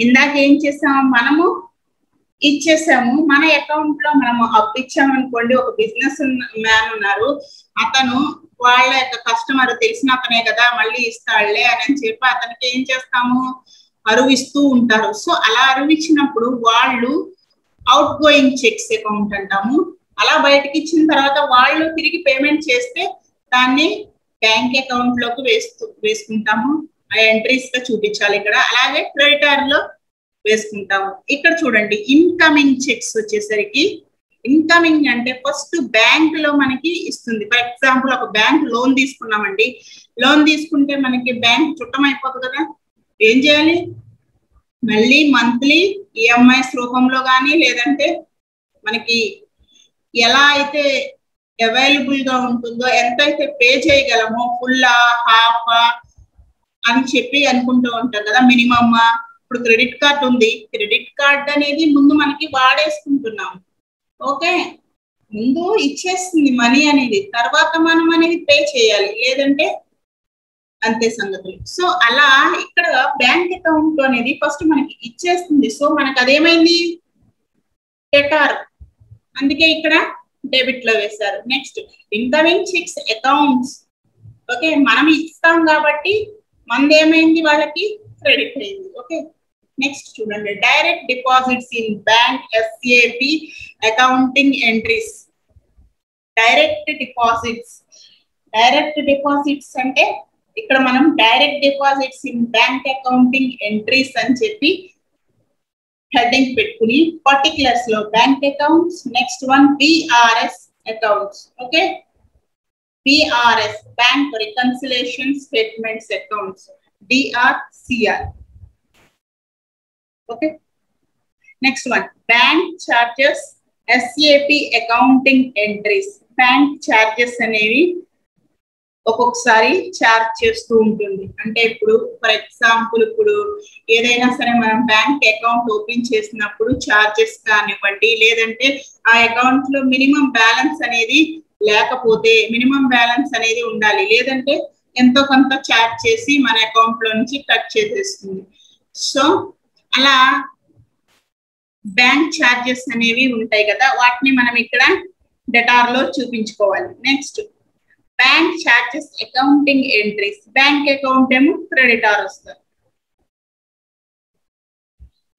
ఇందాక ఏం చేసాము, మనము ఇచ్చేసాము మన అకౌంట్ లో మనము అప్పు ఇచ్చామనుకోండి. ఒక బిజినెస్ మ్యాన్ ఉన్నారు, అతను వాళ్ళ యొక్క కస్టమర్ తెలిసిన అతనే కదా మళ్ళీ ఇస్తాడులే అని చెప్పి అతనికి ఏం చేస్తాము, అరువిస్తూ ఉంటారు. సో అలా అరువిచ్చినప్పుడు వాళ్ళు అవుట్ గోయింగ్ చెక్స్ అకౌంట్ అంటాము. అలా బయటకి ఇచ్చిన తర్వాత వాళ్ళు తిరిగి పేమెంట్ చేస్తే దాన్ని బ్యాంక్ అకౌంట్ లోకి వేసుకుంటాము. ఆ ఎంట్రీస్ గా చూపించాలి ఇక్కడ. అలాగే క్రెడిటర్ లో వేసుకుంటాము. ఇక్కడ చూడండి ఇన్కమింగ్ చెక్స్ వచ్చేసరికి, ఇన్కమింగ్ అంటే ఫస్ట్ బ్యాంక్ లో మనకి ఇస్తుంది. ఫర్ ఎగ్జాంపుల్ ఒక బ్యాంక్ లోన్ తీసుకున్నామండి. లోన్ తీసుకుంటే మనకి బ్యాంక్ చుట్టం అయిపోతుంది కదా. ఏం చేయాలి, మళ్ళీ మంత్లీ ఈఎంఐస్ రూపంలో కానీ లేదంటే మనకి ఎలా అయితే అవైలబుల్ గా ఉంటుందో, ఎంతైతే పే చేయగలమో, ఫుల్ హాఫ్ అని చెప్పి అనుకుంటూ ఉంటారు కదా, మినిమమ్. ఇప్పుడు క్రెడిట్ కార్డ్ ఉంది, క్రెడిట్ కార్డ్ అనేది ముందు మనకి వాడేసుకుంటున్నాం. ఓకే, ముందు ఇచ్చేస్తుంది మనీ అనేది, తర్వాత మనం అనేది పే చేయాలి, లేదంటే అంతే సంగతులు. సో అలా ఇక్కడ బ్యాంక్ అకౌంట్ అనేది ఫస్ట్ మనకి ఇచ్చేస్తుంది. సో మనకు అదేమైంది, డెటార్, అందుకే ఇక్కడ డెబిట్ లో వేశారు. Next incoming cheques accounts. Okay, మనం ఇస్తాం కాబట్టి మనదేమైంది, వాళ్ళకి క్రెడిట్ అయింది. ఓకే, నెక్స్ట్ చూడండి direct deposits in bank SAP accounting entries. Direct deposits, direct deposits అంటే ఇక్కడ మనం direct deposits in bank accounting entries అని చెప్పి హెడ్డింగ్ పెట్టుకుని పర్టికులర్స్ లో bank accounts, next one BRS accounts. Okay, BRS bank reconciliation statements accounts, DR CR. Okay, next one bank charges SAP accounting entries. Bank charges అనేవి ఒక్కొక్కసారి charge చేస్తూ ఉంటుంది. అంటే ఇప్పుడు ఫర్ ఎగ్జాంపుల్ ఇప్పుడు ఏదైనా సరే మనం బ్యాంక్ అకౌంట్ ఓపెన్ చేసినప్పుడు చార్జెస్ కానివ్వండి, లేదంటే ఆ అకౌంట్ లో మినిమం బ్యాలెన్స్ అనేది లేకపోతే మినిమం బ్యాలెన్స్ అనేది ఉండాలి, లేదంటే ఎంతో కొంత చార్జ్ చేసి మన అకౌంట్ లో నుంచి కట్ చేసేస్తుంది. సో అలా బ్యాంక్ చార్జెస్ అనేవి ఉంటాయి కదా, వాటిని మనం ఇక్కడ డెటార్ లో చూపించుకోవాలి. Next bank charges accounting entries. Bank account ఏమో క్రెడిటార్ వస్తారు.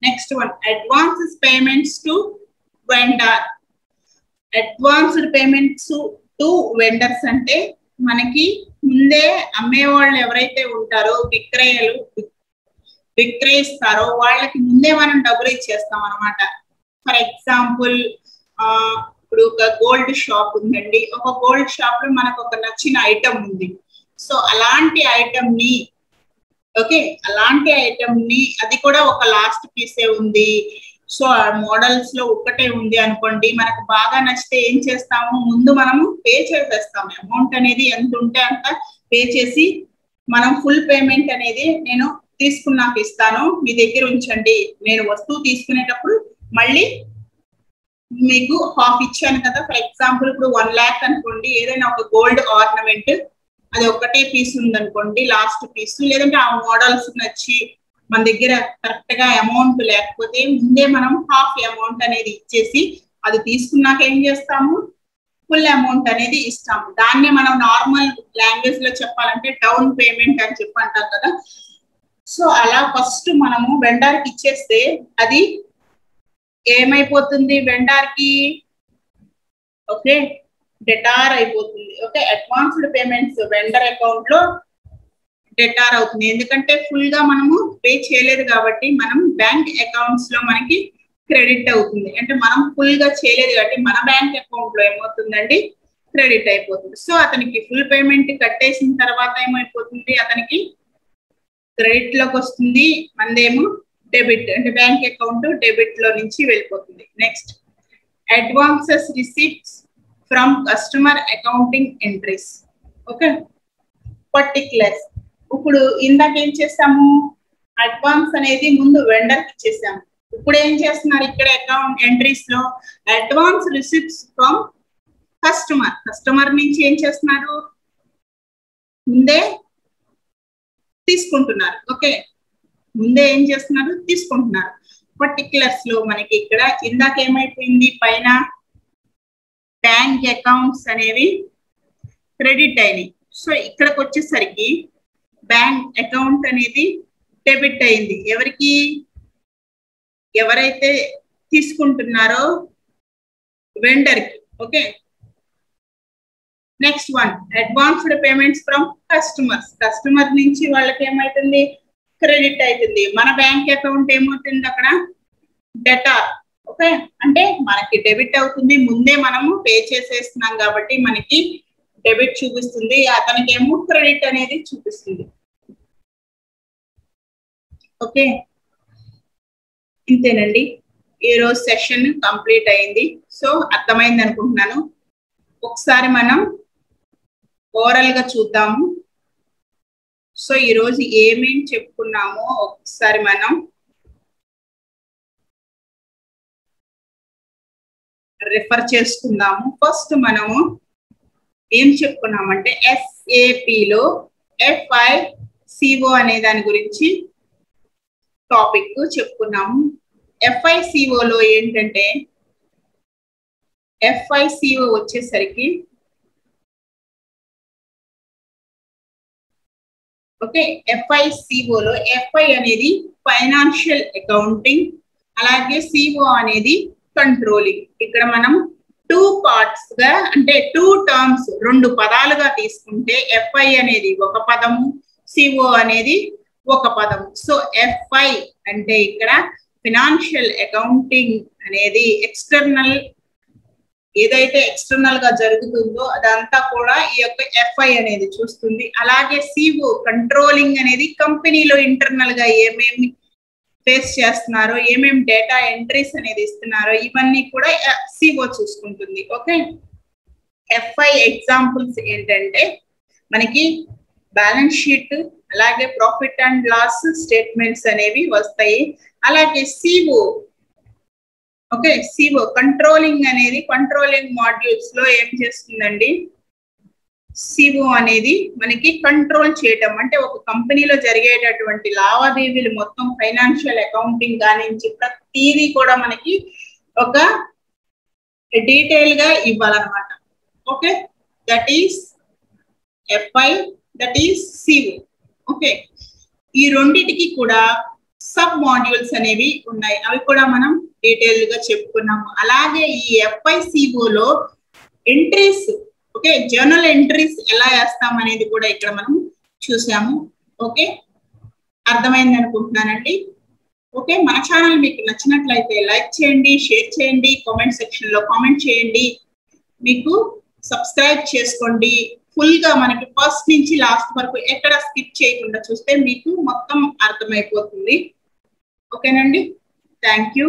Next one advances payments to vendor. Advanced payments to vendors అంటే మనకి ముందే అమ్మేవాళ్ళు ఎవరైతే ఉంటారో, విక్రయిస్తారో వాళ్ళకి ముందే మనం డబ్బులు ఇచ్చేస్తాం అనమాట. ఫర్ ఎగ్జాంపుల్ ఇప్పుడు ఒక గోల్డ్ షాప్ ఉందండి, ఒక గోల్డ్ షాప్ లో మనకు ఒక నచ్చిన ఐటమ్ ఉంది. సో అలాంటి ఐటమ్ ని, ఓకే, అలాంటి ఐటమ్ ని, అది కూడా ఒక లాస్ట్ పీసే ఉంది, సో మోడల్స్ లో ఒక్కటే ఉంది అనుకోండి, మనకు బాగా నచ్చితే ఏం చేస్తాము, ముందు మనము పే చేసేస్తాము. అమౌంట్ అనేది ఎంత ఉంటే అంత పే చేసి మనం ఫుల్ పేమెంట్ అనేది నేను తీసుకున్నాక ఇస్తాను, మీ దగ్గర ఉంచండి, నేను వస్తువు తీసుకునేటప్పుడు మళ్ళీ మీకు హాఫ్ ఇచ్చాను కదా. ఫర్ ఎగ్జాంపుల్ ఇప్పుడు 1 lakh అనుకోండి, ఏదైనా ఒక గోల్డ్ ఆర్నమెంట్ అది ఒక్కటే పీస్ ఉందనుకోండి, లాస్ట్ పీస్, లేదంటే ఆ మోడల్స్ నచ్చి మన దగ్గర కరెక్ట్ గా అమౌంట్ లేకపోతే ముందే మనం హాఫ్ అమౌంట్ అనేది ఇచ్చేసి అది తీసుకున్నాక ఏం చేస్తాము, ఫుల్ అమౌంట్ అనేది ఇస్తాము. దాన్ని మనం నార్మల్ లాంగ్వేజ్ లో చెప్పాలంటే డౌన్ పేమెంట్ అని చెప్పి అంటాం కదా. సో అలా ఫస్ట్ మనము వెండర్ కి ఇచ్చేస్తే అది ఏమైపోతుంది, వెండర్ కి ఓకే డెటార్ అయిపోతుంది. Okay, advanced payments vendor account లో డెటార్ అవుతుంది, ఎందుకంటే ఫుల్ గా మనము పే చేయలేదు కాబట్టి మనం బ్యాంక్ అకౌంట్స్ లో మనకి క్రెడిట్ అవుతుంది. అంటే మనం ఫుల్ గా చేయలేదు కాబట్టి మన బ్యాంక్ అకౌంట్ లో ఏమవుతుందండి, క్రెడిట్ అయిపోతుంది. సో అతనికి ఫుల్ పేమెంట్ కట్టేసిన తర్వాత ఏమైపోతుంది, అతనికి క్రెడిట్ లోకి వస్తుంది, మనదేమో డెబిట్, అంటే బ్యాంక్ అకౌంట్ డెబిట్ లో నుంచి వెళ్ళిపోతుంది. Next advances receipts from customer accounting entries. Okay, particulars. ఇప్పుడు ఇందాక ఏం చేస్తాము, అడ్వాన్స్ అనేది ముందు వెండర్ కి ఇచ్చేసాము. ఇప్పుడు ఏం చేస్తున్నారు ఇక్కడ అకౌంట్ ఎంట్రీస్ లో, అడ్వాన్స్ రిసిప్ట్స్ ఫ్రమ్ కస్టమర్ నుంచి ఏం చేస్తున్నారు, ముందే తీసుకుంటున్నారు. ఓకే, ముందే ఏం చేస్తున్నారు, తీసుకుంటున్నారు. పర్టిక్యులర్స్ లో మనకి ఇక్కడ ఇందాక ఏమైపోయింది, పైన బ్యాంక్ అకౌంట్స్ అనేవి క్రెడిట్ అయినాయి. సో ఇక్కడికి వచ్చేసరికి బ్యాంక్ అకౌంట్ అనేది డెబిట్ అయింది. ఎవరికి, ఎవరైతే తీసుకుంటున్నారో వెండర్ కి. Okay, next one advanced payments from customer నుంచి వాళ్ళకి ఏమైతుంది, క్రెడిట్ అవుతుంది. మన బ్యాంక్ అకౌంట్ ఏమవుతుంది అక్కడ, డెటార్. ఓకే, అంటే మనకి డెబిట్ అవుతుంది, ముందే మనము పే చేసేస్తున్నాం కాబట్టి మనకి డెబిట్ చూపిస్తుంది, అతనికి ఏమో క్రెడిట్ అనేది చూపిస్తుంది. ఓకే, ఇంతేనండి, ఈ రోజు సెషన్ కంప్లీట్ అయింది. సో అర్థమైంది అనుకుంటున్నాను. ఒకసారి మనం ఓవరాల్ గా చూద్దాము. సో ఈ రోజు ఏమేం చెప్పుకున్నామో ఒకసారి మనం రిఫర్ చేసుకుందాము. ఫస్ట్ మనము ఏం చెప్పుకున్నామంటే ఎస్ఏపిలో FICO అనే దాని గురించి టాపిక్ చెప్పుకున్నాము. FICOలో ఏంటంటే FICO వచ్చేసరికి ఓకే, FICOలో FI అనేది ఫైనాన్షియల్ అకౌంటింగ్, అలాగే CO అనేది కంట్రోలింగ్. ఇక్కడ మనం 2 పార్ట్స్ గా అంటే 2 టర్మ్స్ 2 పదాలుగా తీసుకుంటే FI అనేది ఒక పదము, CO అనేది ఒక పదము. సో FI అంటే ఇక్కడ ఫైనాన్షియల్ అకౌంటింగ్ అనేది ఎక్స్టర్నల్, ఏదైతే ఎక్స్టర్నల్ గా జరుగుతుందో అదంతా కూడా ఈ యొక్క FI అనేది చూస్తుంది. అలాగే CO కంట్రోలింగ్ అనేది కంపెనీలో ఇంటర్నల్ గా ఏమేమి ఫేస్ చేస్తున్నారో, ఏమేమి డేటా ఎంట్రీస్ అనేది ఇస్తున్నారో ఇవన్నీ కూడా CO చూసుకుంటుంది. ఓకే, FI ఎగ్జాంపుల్స్ ఏంటంటే మనకి బ్యాలెన్స్ షీట్, అలాగే ప్రాఫిట్ అండ్ లాస్ స్టేట్మెంట్స్ అనేవి వస్తాయి. అలాగే CO ఓకే, CO కంట్రోలింగ్ అనేది కంట్రోలింగ్ మాడ్యూల్స్ లో ఏం చేస్తుందండి, CO అనేది మనకి కంట్రోల్ చేయటం, అంటే ఒక కంపెనీలో జరిగేటటువంటి లావాదేవీలు మొత్తం ఫైనాన్షియల్ అకౌంటింగ్ కానించి ప్రతిదీ కూడా మనకి ఒక డీటెయిల్ గా ఇవ్వాలన్నమాట. Okay, that is FI, that is CO. Okay, ఈ రెండిటికి కూడా సబ్ మాడ్యూల్స్ అనేవి ఉన్నాయి, అవి కూడా మనం డీటెయిల్ గా చెప్పుకున్నాము. అలాగే ఈ FICOలో ఎంట్రీస్, ఓకే, జర్నల్ ఎంట్రీస్ ఎలా వేస్తాం అనేది కూడా ఇక్కడ మనం చూసాము. ఓకే, అర్థమైంది అనుకుంటున్నానండి. ఓకే, మన ఛానల్ మీకు నచ్చినట్లయితే లైక్ చేయండి, షేర్ చేయండి, కామెంట్ సెక్షన్ లో కామెంట్ చేయండి, మీకు సబ్స్క్రైబ్ చేసుకోండి. ఫుల్ గా మనకి ఫస్ట్ నుంచి లాస్ట్ వరకు ఎక్కడ స్కిప్ చేయకుండా చూస్తే మీకు మొత్తం అర్థమైపోతుంది. ఓకేనండి, థ్యాంక్ యూ.